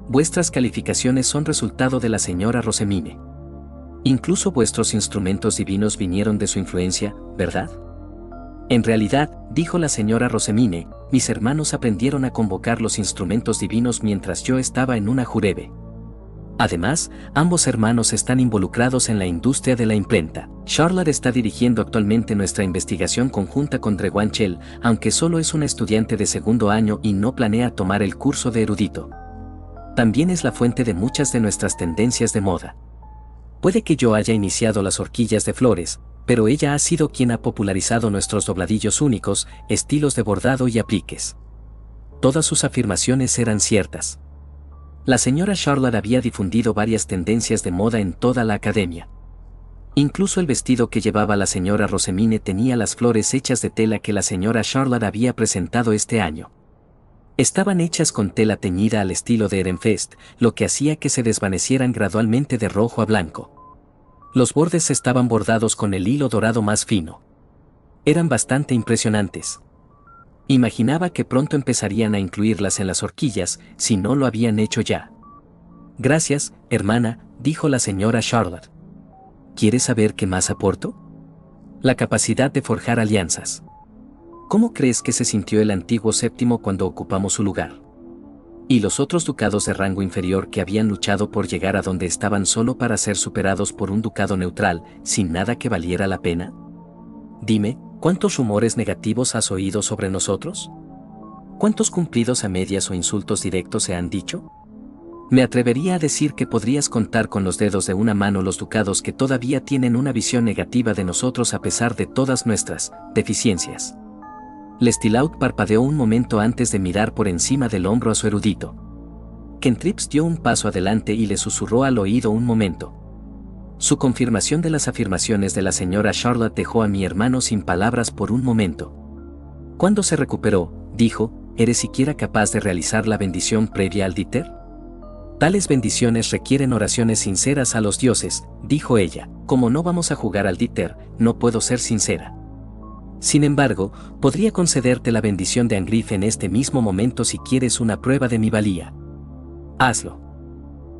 Vuestras calificaciones son resultado de la señora Rosemine. Incluso vuestros instrumentos divinos vinieron de su influencia, ¿verdad? En realidad, dijo la señora Rosemine, mis hermanos aprendieron a convocar los instrumentos divinos mientras yo estaba en una jurebe. Además, ambos hermanos están involucrados en la industria de la imprenta. Charlotte está dirigiendo actualmente nuestra investigación conjunta con Drewanchel, aunque solo es una estudiante de segundo año y no planea tomar el curso de erudito. También es la fuente de muchas de nuestras tendencias de moda. Puede que yo haya iniciado las horquillas de flores, pero ella ha sido quien ha popularizado nuestros dobladillos únicos, estilos de bordado y apliques. Todas sus afirmaciones eran ciertas. La señora Charlotte había difundido varias tendencias de moda en toda la academia. Incluso el vestido que llevaba la señora Rosemine tenía las flores hechas de tela que la señora Charlotte había presentado este año. Estaban hechas con tela teñida al estilo de Ehrenfest, lo que hacía que se desvanecieran gradualmente de rojo a blanco. Los bordes estaban bordados con el hilo dorado más fino. Eran bastante impresionantes. Imaginaba que pronto empezarían a incluirlas en las horquillas, si no lo habían hecho ya. Gracias, hermana, dijo la señora Charlotte. ¿Quieres saber qué más aporto? La capacidad de forjar alianzas. ¿Cómo crees que se sintió el antiguo séptimo cuando ocupamos su lugar? ¿Y los otros ducados de rango inferior que habían luchado por llegar a donde estaban solo para ser superados por un ducado neutral, sin nada que valiera la pena? Dime, ¿cuántos rumores negativos has oído sobre nosotros? ¿Cuántos cumplidos a medias o insultos directos se han dicho? Me atrevería a decir que podrías contar con los dedos de una mano los ducados que todavía tienen una visión negativa de nosotros a pesar de todas nuestras deficiencias. Lestilaut parpadeó un momento antes de mirar por encima del hombro a su erudito. Kentripps dio un paso adelante y le susurró al oído un momento. Su confirmación de las afirmaciones de la señora Charlotte dejó a mi hermano sin palabras por un momento. Cuando se recuperó, dijo, ¿eres siquiera capaz de realizar la bendición previa al diter? Tales bendiciones requieren oraciones sinceras a los dioses, dijo ella. Como no vamos a jugar al diter, no puedo ser sincera. Sin embargo, podría concederte la bendición de Angrif en este mismo momento si quieres una prueba de mi valía. Hazlo.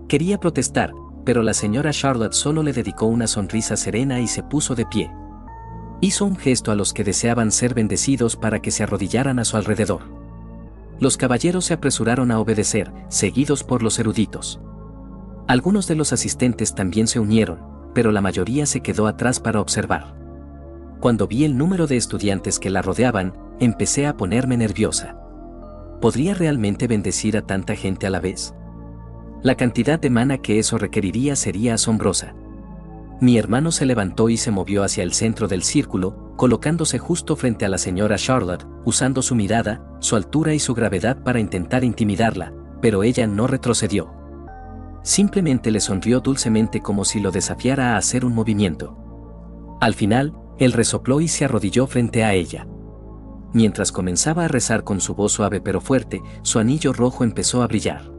Quería protestar, pero la señora Charlotte solo le dedicó una sonrisa serena y se puso de pie. Hizo un gesto a los que deseaban ser bendecidos para que se arrodillaran a su alrededor. Los caballeros se apresuraron a obedecer, seguidos por los eruditos. Algunos de los asistentes también se unieron, pero la mayoría se quedó atrás para observar. Cuando vi el número de estudiantes que la rodeaban, empecé a ponerme nerviosa. ¿Podría realmente bendecir a tanta gente a la vez? La cantidad de mana que eso requeriría sería asombrosa. Mi hermano se levantó y se movió hacia el centro del círculo, colocándose justo frente a la señora Charlotte, usando su mirada, su altura y su gravedad para intentar intimidarla, pero ella no retrocedió. Simplemente le sonrió dulcemente como si lo desafiara a hacer un movimiento. Al final, él resopló y se arrodilló frente a ella. Mientras comenzaba a rezar con su voz suave pero fuerte, su anillo rojo empezó a brillar.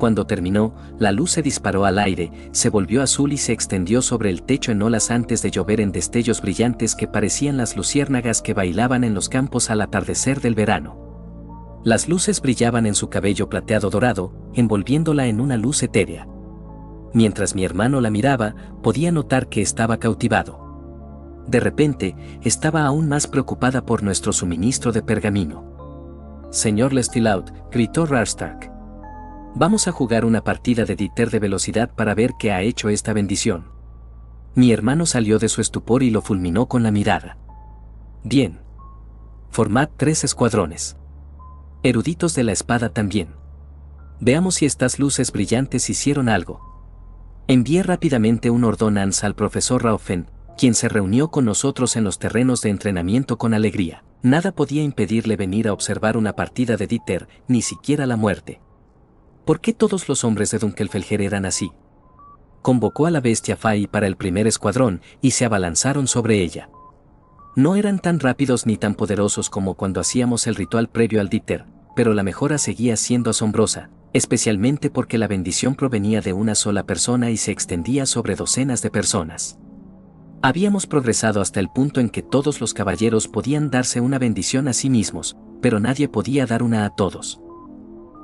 Cuando terminó, la luz se disparó al aire, se volvió azul y se extendió sobre el techo en olas antes de llover en destellos brillantes que parecían las luciérnagas que bailaban en los campos al atardecer del verano. Las luces brillaban en su cabello plateado dorado, envolviéndola en una luz etérea. Mientras mi hermano la miraba, podía notar que estaba cautivado. De repente, estaba aún más preocupada por nuestro suministro de pergamino. «Señor Lestilaut», gritó Rarstark. «Vamos a jugar una partida de diter de velocidad para ver qué ha hecho esta bendición». Mi hermano salió de su estupor y lo fulminó con la mirada. «Bien. Formad 3 escuadrones. Eruditos de la espada también. Veamos si estas luces brillantes hicieron algo». Envié rápidamente un ordonanza al profesor Raufen, quien se reunió con nosotros en los terrenos de entrenamiento con alegría. Nada podía impedirle venir a observar una partida de diter, ni siquiera la muerte. ¿Por qué todos los hombres de Dunkelfelger eran así? Convocó a la bestia Fai para el primer escuadrón y se abalanzaron sobre ella. No eran tan rápidos ni tan poderosos como cuando hacíamos el ritual previo al diter, pero la mejora seguía siendo asombrosa, especialmente porque la bendición provenía de una sola persona y se extendía sobre docenas de personas. Habíamos progresado hasta el punto en que todos los caballeros podían darse una bendición a sí mismos, pero nadie podía dar una a todos.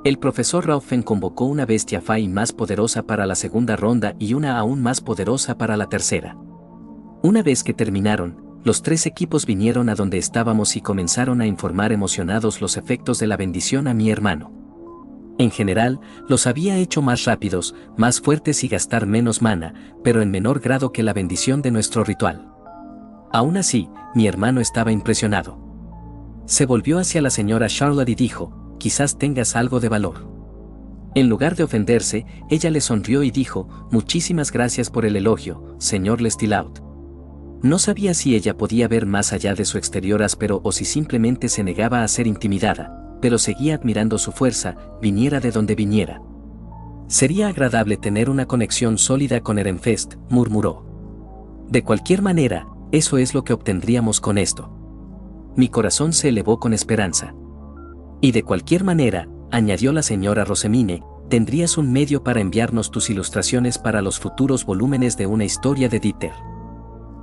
El profesor Raufen convocó una bestia Fai más poderosa para la segunda ronda y una aún más poderosa para la tercera. Una vez que terminaron, los 3 equipos vinieron a donde estábamos y comenzaron a informar emocionados los efectos de la bendición a mi hermano. En general, los había hecho más rápidos, más fuertes y gastar menos mana, pero en menor grado que la bendición de nuestro ritual. Aún así, mi hermano estaba impresionado. Se volvió hacia la señora Charlotte y dijo, «Quizás tengas algo de valor». En lugar de ofenderse, ella le sonrió y dijo, «Muchísimas gracias por el elogio, señor Lestilaut». No sabía si ella podía ver más allá de su exterior áspero o si simplemente se negaba a ser intimidada, pero seguía admirando su fuerza, viniera de donde viniera. Sería agradable tener una conexión sólida con Ehrenfest, murmuró. De cualquier manera, eso es lo que obtendríamos con esto. Mi corazón se elevó con esperanza. Y de cualquier manera, añadió la señora Rosemine, tendrías un medio para enviarnos tus ilustraciones para los futuros volúmenes de una historia de Dieter.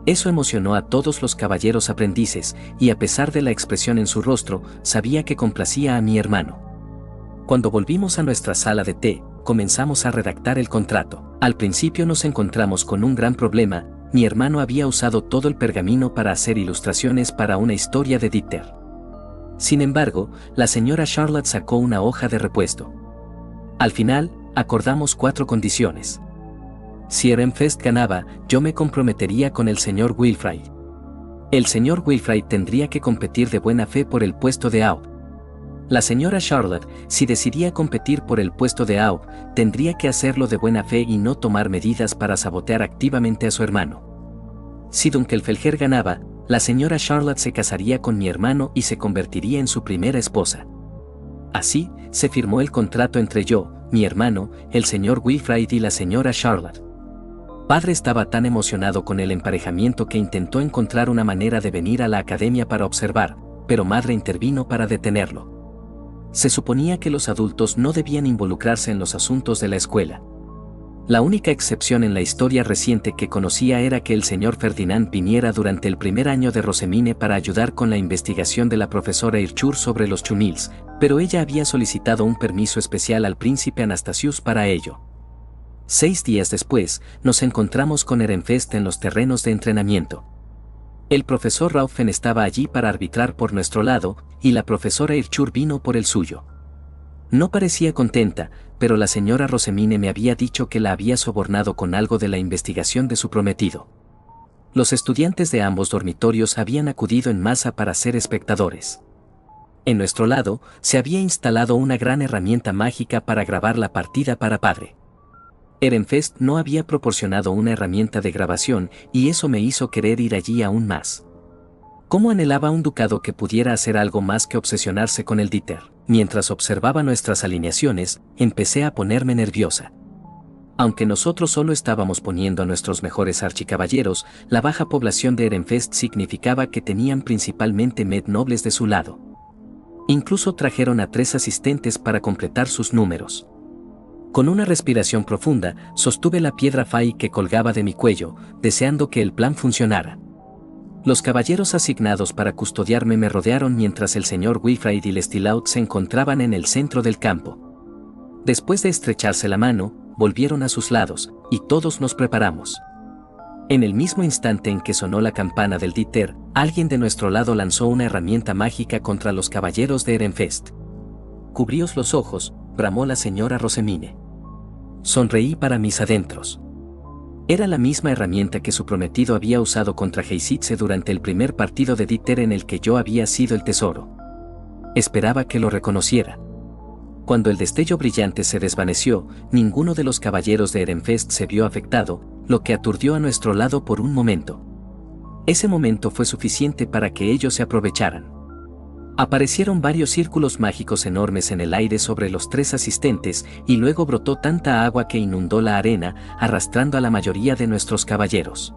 Eso emocionó a todos los caballeros aprendices, y a pesar de la expresión en su rostro, sabía que complacía a mi hermano. Cuando volvimos a nuestra sala de té, comenzamos a redactar el contrato. Al principio nos encontramos con un gran problema. Mi hermano había usado todo el pergamino para hacer ilustraciones para una historia de Dieter. Sin embargo, la señora Charlotte sacó una hoja de repuesto. Al final, acordamos 4 condiciones. Si Ehrenfest ganaba, yo me comprometería con el señor Wilfrid. El señor Wilfrid tendría que competir de buena fe por el puesto de Aub. La señora Charlotte, si decidía competir por el puesto de Aub, tendría que hacerlo de buena fe y no tomar medidas para sabotear activamente a su hermano. Si Dunkelfelger ganaba, la señora Charlotte se casaría con mi hermano y se convertiría en su primera esposa. Así, se firmó el contrato entre yo, mi hermano, el señor Wilfrid y la señora Charlotte. Padre estaba tan emocionado con el emparejamiento que intentó encontrar una manera de venir a la academia para observar, pero madre intervino para detenerlo. Se suponía que los adultos no debían involucrarse en los asuntos de la escuela. La única excepción en la historia reciente que conocía era que el señor Ferdinand viniera durante el primer año de Rosemine para ayudar con la investigación de la profesora Hirschur sobre los Chumils, pero ella había solicitado un permiso especial al príncipe Anastasius para ello. 6 días después, nos encontramos con Ehrenfest en los terrenos de entrenamiento. El profesor Raufen estaba allí para arbitrar por nuestro lado, y la profesora Hirschur vino por el suyo. No parecía contenta, pero la señora Rosemine me había dicho que la había sobornado con algo de la investigación de su prometido. Los estudiantes de ambos dormitorios habían acudido en masa para ser espectadores. En nuestro lado, se había instalado una gran herramienta mágica para grabar la partida para padre. Ehrenfest no había proporcionado una herramienta de grabación y eso me hizo querer ir allí aún más. ¿Cómo anhelaba un ducado que pudiera hacer algo más que obsesionarse con el Dieter? Mientras observaba nuestras alineaciones, empecé a ponerme nerviosa. Aunque nosotros solo estábamos poniendo a nuestros mejores archicaballeros, la baja población de Ehrenfest significaba que tenían principalmente nobles de su lado. Incluso trajeron a 3 asistentes para completar sus números. Con una respiración profunda, sostuve la piedra Fai que colgaba de mi cuello, deseando que el plan funcionara. Los caballeros asignados para custodiarme me rodearon mientras el señor Wilfrid y Lestilaut se encontraban en el centro del campo. Después de estrecharse la mano, volvieron a sus lados, y todos nos preparamos. En el mismo instante en que sonó la campana del Dieter, alguien de nuestro lado lanzó una herramienta mágica contra los caballeros de Ehrenfest. «Cubríos los ojos», bramó la señora Rosemine. Sonreí para mis adentros. Era la misma herramienta que su prometido había usado contra Heisitze durante el primer partido de Dieter en el que yo había sido el tesoro. Esperaba que lo reconociera. Cuando el destello brillante se desvaneció, ninguno de los caballeros de Ehrenfest se vio afectado, lo que aturdió a nuestro lado por un momento. Ese momento fue suficiente para que ellos se aprovecharan. Aparecieron varios círculos mágicos enormes en el aire sobre los 3 asistentes y luego brotó tanta agua que inundó la arena, arrastrando a la mayoría de nuestros caballeros.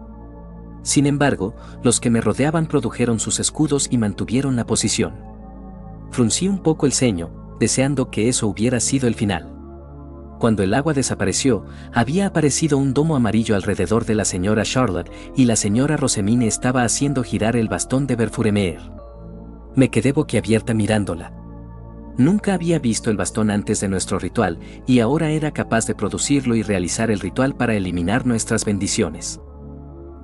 Sin embargo, los que me rodeaban produjeron sus escudos y mantuvieron la posición. Fruncí un poco el ceño, deseando que eso hubiera sido el final. Cuando el agua desapareció, había aparecido un domo amarillo alrededor de la señora Charlotte y la señora Rosemine estaba haciendo girar el bastón de Verfuremeer. Me quedé boquiabierta mirándola. Nunca había visto el bastón antes de nuestro ritual, y ahora era capaz de producirlo y realizar el ritual para eliminar nuestras bendiciones.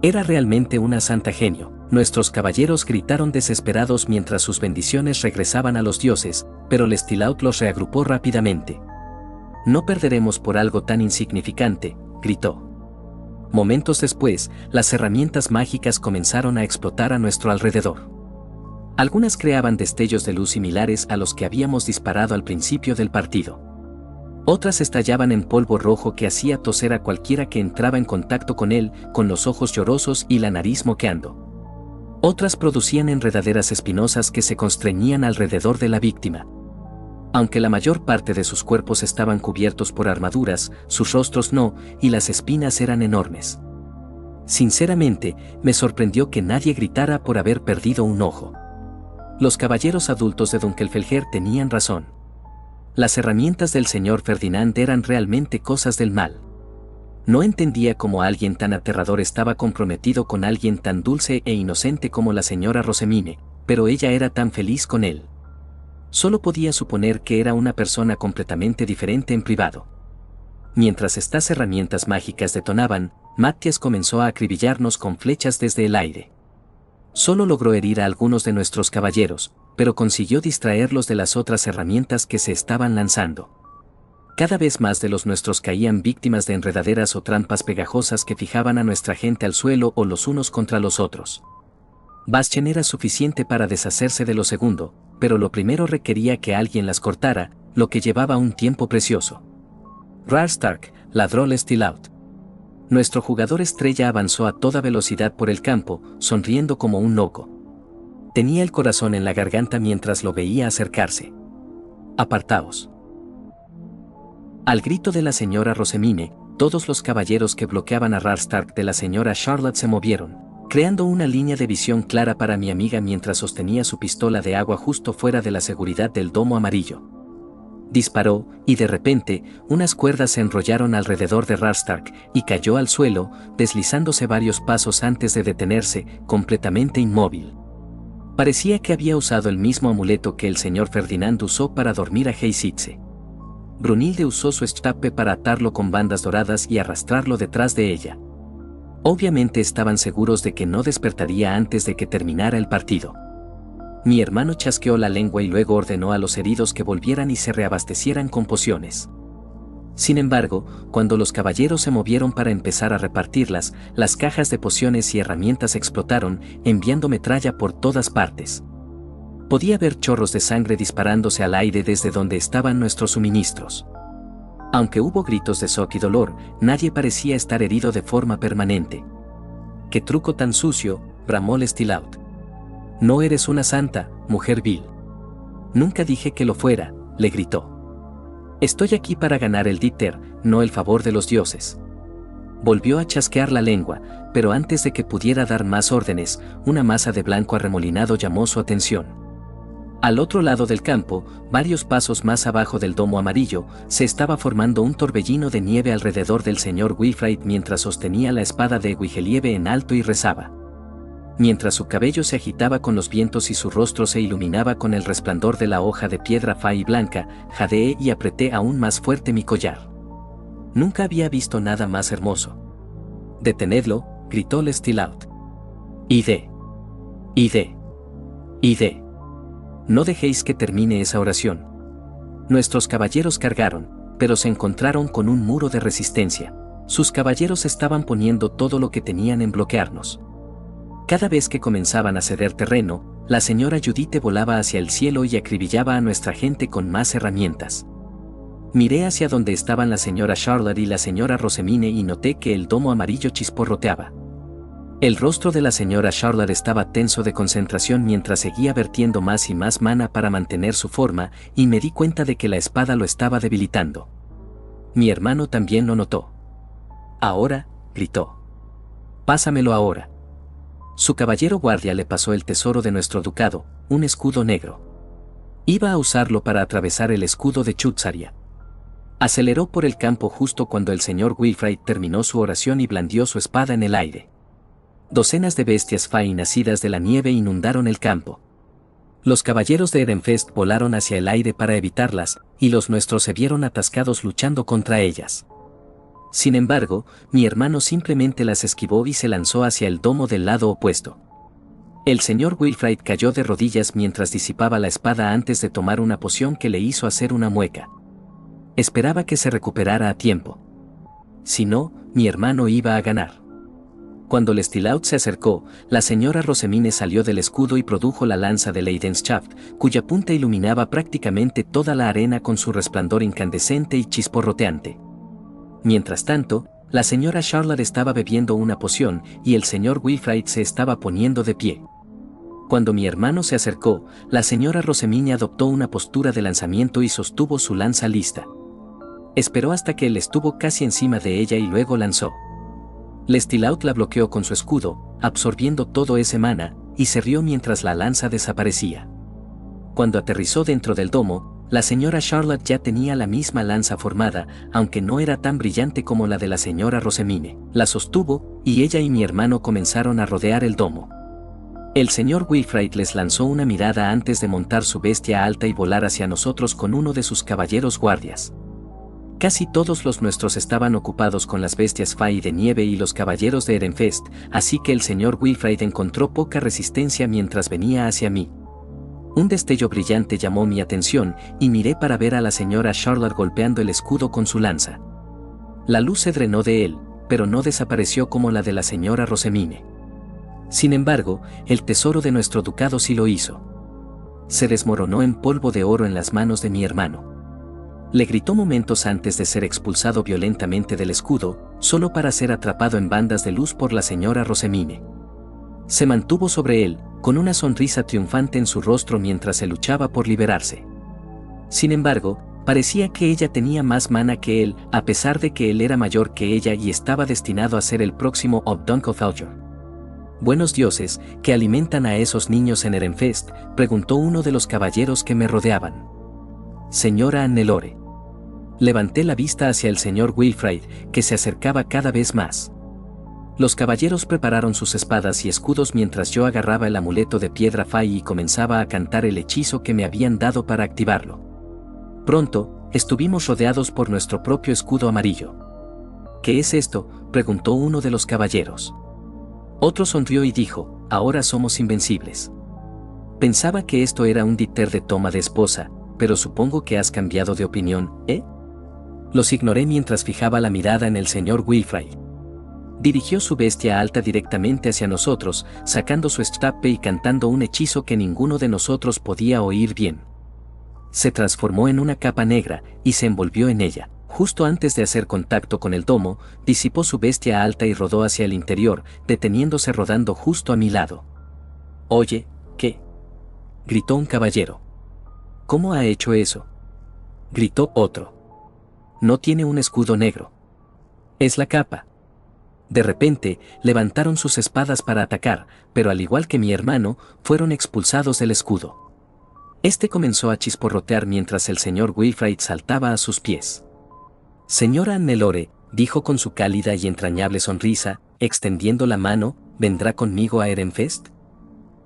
Era realmente una santa genio. Nuestros caballeros gritaron desesperados mientras sus bendiciones regresaban a los dioses, pero Lestilaut los reagrupó rápidamente. «No perderemos por algo tan insignificante», gritó. Momentos después, las herramientas mágicas comenzaron a explotar a nuestro alrededor. Algunas creaban destellos de luz similares a los que habíamos disparado al principio del partido. Otras estallaban en polvo rojo que hacía toser a cualquiera que entraba en contacto con él, con los ojos llorosos y la nariz moqueando. Otras producían enredaderas espinosas que se constreñían alrededor de la víctima. Aunque la mayor parte de sus cuerpos estaban cubiertos por armaduras, sus rostros no, y las espinas eran enormes. Sinceramente, me sorprendió que nadie gritara por haber perdido un ojo. Los caballeros adultos de Dunkelfelger tenían razón. Las herramientas del señor Ferdinand eran realmente cosas del mal. No entendía cómo alguien tan aterrador estaba comprometido con alguien tan dulce e inocente como la señora Rosemine, pero ella era tan feliz con él. Solo podía suponer que era una persona completamente diferente en privado. Mientras estas herramientas mágicas detonaban, Matthias comenzó a acribillarnos con flechas desde el aire. Solo logró herir a algunos de nuestros caballeros, pero consiguió distraerlos de las otras herramientas que se estaban lanzando. Cada vez más de los nuestros caían víctimas de enredaderas o trampas pegajosas que fijaban a nuestra gente al suelo o los unos contra los otros. Bastian era suficiente para deshacerse de lo segundo, pero lo primero requería que alguien las cortara, lo que llevaba un tiempo precioso. Rarstark, ladró Lestilaut. Nuestro jugador estrella avanzó a toda velocidad por el campo, sonriendo como un loco. Tenía el corazón en la garganta mientras lo veía acercarse. «Apartaos». Al grito de la señora Rosemine, todos los caballeros que bloqueaban a Rarstark de la señora Charlotte se movieron, creando una línea de visión clara para mi amiga mientras sostenía su pistola de agua justo fuera de la seguridad del domo amarillo. Disparó, y de repente, unas cuerdas se enrollaron alrededor de Rarstark y cayó al suelo, deslizándose varios pasos antes de detenerse, completamente inmóvil. Parecía que había usado el mismo amuleto que el señor Ferdinand usó para dormir a Heisitze. Brunilde usó su estape para atarlo con bandas doradas y arrastrarlo detrás de ella. Obviamente estaban seguros de que no despertaría antes de que terminara el partido. Mi hermano chasqueó la lengua y luego ordenó a los heridos que volvieran y se reabastecieran con pociones. Sin embargo, cuando los caballeros se movieron para empezar a repartirlas, las cajas de pociones y herramientas explotaron, enviando metralla por todas partes. Podía ver chorros de sangre disparándose al aire desde donde estaban nuestros suministros. Aunque hubo gritos de shock y dolor, nadie parecía estar herido de forma permanente. «¡Qué truco tan sucio!», bramó Lestilaut. «No eres una santa, mujer vil». «Nunca dije que lo fuera», le gritó. «Estoy aquí para ganar el Dieter, no el favor de los dioses». Volvió a chasquear la lengua, pero antes de que pudiera dar más órdenes, una masa de blanco arremolinado llamó su atención. Al otro lado del campo, varios pasos más abajo del domo amarillo, se estaba formando un torbellino de nieve alrededor del señor Wilfrid mientras sostenía la espada de Wigelieve en alto y rezaba. Mientras su cabello se agitaba con los vientos y su rostro se iluminaba con el resplandor de la hoja de piedra fa y blanca, jadeé y apreté aún más fuerte mi collar. Nunca había visto nada más hermoso. «Detenedlo», gritó Lestilaut. «Ide. Ide. Ide. No dejéis que termine esa oración». Nuestros caballeros cargaron, pero se encontraron con un muro de resistencia. Sus caballeros estaban poniendo todo lo que tenían en bloquearnos. Cada vez que comenzaban a ceder terreno, la señora Judith volaba hacia el cielo y acribillaba a nuestra gente con más herramientas. Miré hacia donde estaban la señora Charlotte y la señora Rosemine y noté que el domo amarillo chisporroteaba. El rostro de la señora Charlotte estaba tenso de concentración mientras seguía vertiendo más y más mana para mantener su forma, y me di cuenta de que la espada lo estaba debilitando. Mi hermano también lo notó. «Ahora», gritó. «Pásamelo ahora». Su caballero guardia le pasó el tesoro de nuestro ducado, un escudo negro. Iba a usarlo para atravesar el escudo de Chutzaria. Aceleró por el campo justo cuando el señor Wilfrid terminó su oración y blandió su espada en el aire. Docenas de bestias Fey nacidas de la nieve inundaron el campo. Los caballeros de Erenfest volaron hacia el aire para evitarlas, y los nuestros se vieron atascados luchando contra ellas. Sin embargo, mi hermano simplemente las esquivó y se lanzó hacia el domo del lado opuesto. El señor Wilfrid cayó de rodillas mientras disipaba la espada antes de tomar una poción que le hizo hacer una mueca. Esperaba que se recuperara a tiempo. Si no, mi hermano iba a ganar. Cuando Lestilaut se acercó, la señora Rosemine salió del escudo y produjo la lanza de Leidenschaft, cuya punta iluminaba prácticamente toda la arena con su resplandor incandescente y chisporroteante. Mientras tanto, la señora Charlotte estaba bebiendo una poción y el señor Wilfrid se estaba poniendo de pie. Cuando mi hermano se acercó, la señora Rosemine adoptó una postura de lanzamiento y sostuvo su lanza lista. Esperó hasta que él estuvo casi encima de ella y luego lanzó. Lestilaut la bloqueó con su escudo, absorbiendo todo ese mana, y se rió mientras la lanza desaparecía. Cuando aterrizó dentro del domo, la señora Charlotte ya tenía la misma lanza formada, aunque no era tan brillante como la de la señora Rosemine. La sostuvo, y ella y mi hermano comenzaron a rodear el domo. El señor Wilfrid les lanzó una mirada antes de montar su bestia alta y volar hacia nosotros con uno de sus caballeros guardias. Casi todos los nuestros estaban ocupados con las bestias Fai de nieve y los caballeros de Ehrenfest, así que el señor Wilfrid encontró poca resistencia mientras venía hacia mí. Un destello brillante llamó mi atención y miré para ver a la señora Charlotte golpeando el escudo con su lanza. La luz se drenó de él, pero no desapareció como la de la señora Rosemine. Sin embargo, el tesoro de nuestro ducado sí lo hizo. Se desmoronó en polvo de oro en las manos de mi hermano. Le gritó momentos antes de ser expulsado violentamente del escudo, solo para ser atrapado en bandas de luz por la señora Rosemine. Se mantuvo sobre él, con una sonrisa triunfante en su rostro mientras se luchaba por liberarse. Sin embargo, parecía que ella tenía más mana que él, a pesar de que él era mayor que ella y estaba destinado a ser el próximo Obdunkelfelger. «Buenos dioses, que alimentan a esos niños en Ehrenfest», preguntó uno de los caballeros que me rodeaban. «Señora Annelore». Levanté la vista hacia el señor Wilfrid, que se acercaba cada vez más. Los caballeros prepararon sus espadas y escudos mientras yo agarraba el amuleto de piedra Fai y comenzaba a cantar el hechizo que me habían dado para activarlo. Pronto, estuvimos rodeados por nuestro propio escudo amarillo. «¿Qué es esto?», preguntó uno de los caballeros. Otro sonrió y dijo: «Ahora somos invencibles». Pensaba que esto era un díter de toma de esposa, pero supongo que has cambiado de opinión, ¿eh? Los ignoré mientras fijaba la mirada en el señor Wilfrid. Dirigió su bestia alta directamente hacia nosotros, sacando su estape y cantando un hechizo que ninguno de nosotros podía oír bien. Se transformó en una capa negra y se envolvió en ella. Justo antes de hacer contacto con el domo, disipó su bestia alta y rodó hacia el interior, deteniéndose rodando justo a mi lado. «Oye, ¿qué?», gritó un caballero. «¿Cómo ha hecho eso?», gritó otro. «No tiene un escudo negro. Es la capa». De repente, levantaron sus espadas para atacar, pero al igual que mi hermano, fueron expulsados del escudo. Este comenzó a chisporrotear mientras el señor Wilfrid saltaba a sus pies. «Señora Annelore», dijo con su cálida y entrañable sonrisa, extendiendo la mano, «¿vendrá conmigo a Ehrenfest?».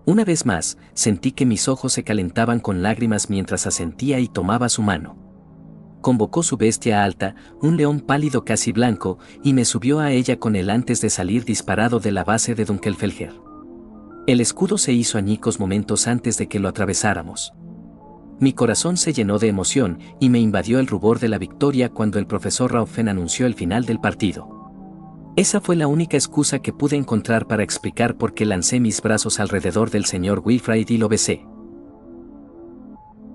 Una vez más, sentí que mis ojos se calentaban con lágrimas mientras asentía y tomaba su mano. Convocó su bestia alta, un león pálido casi blanco, y me subió a ella con él antes de salir disparado de la base de Dunkelfelger. El escudo se hizo añicos momentos antes de que lo atravesáramos. Mi corazón se llenó de emoción y me invadió el rubor de la victoria cuando el profesor Raufen anunció el final del partido. Esa fue la única excusa que pude encontrar para explicar por qué lancé mis brazos alrededor del señor Wilfrid y lo besé.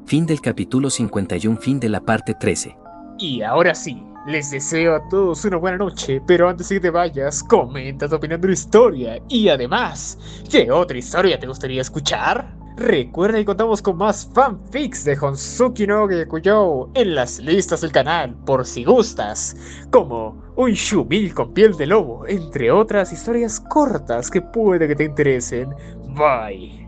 Fin del capítulo 51. Fin de la parte 13. Y ahora sí, les deseo a todos una buena noche, pero antes de que te vayas, comenta tu opinión de la historia. Y además, ¿qué otra historia te gustaría escuchar? Recuerda que contamos con más fanfics de Honsuki no Gyokujou en las listas del canal, por si gustas, como un Shumil con piel de lobo, entre otras historias cortas que puede que te interesen. Bye.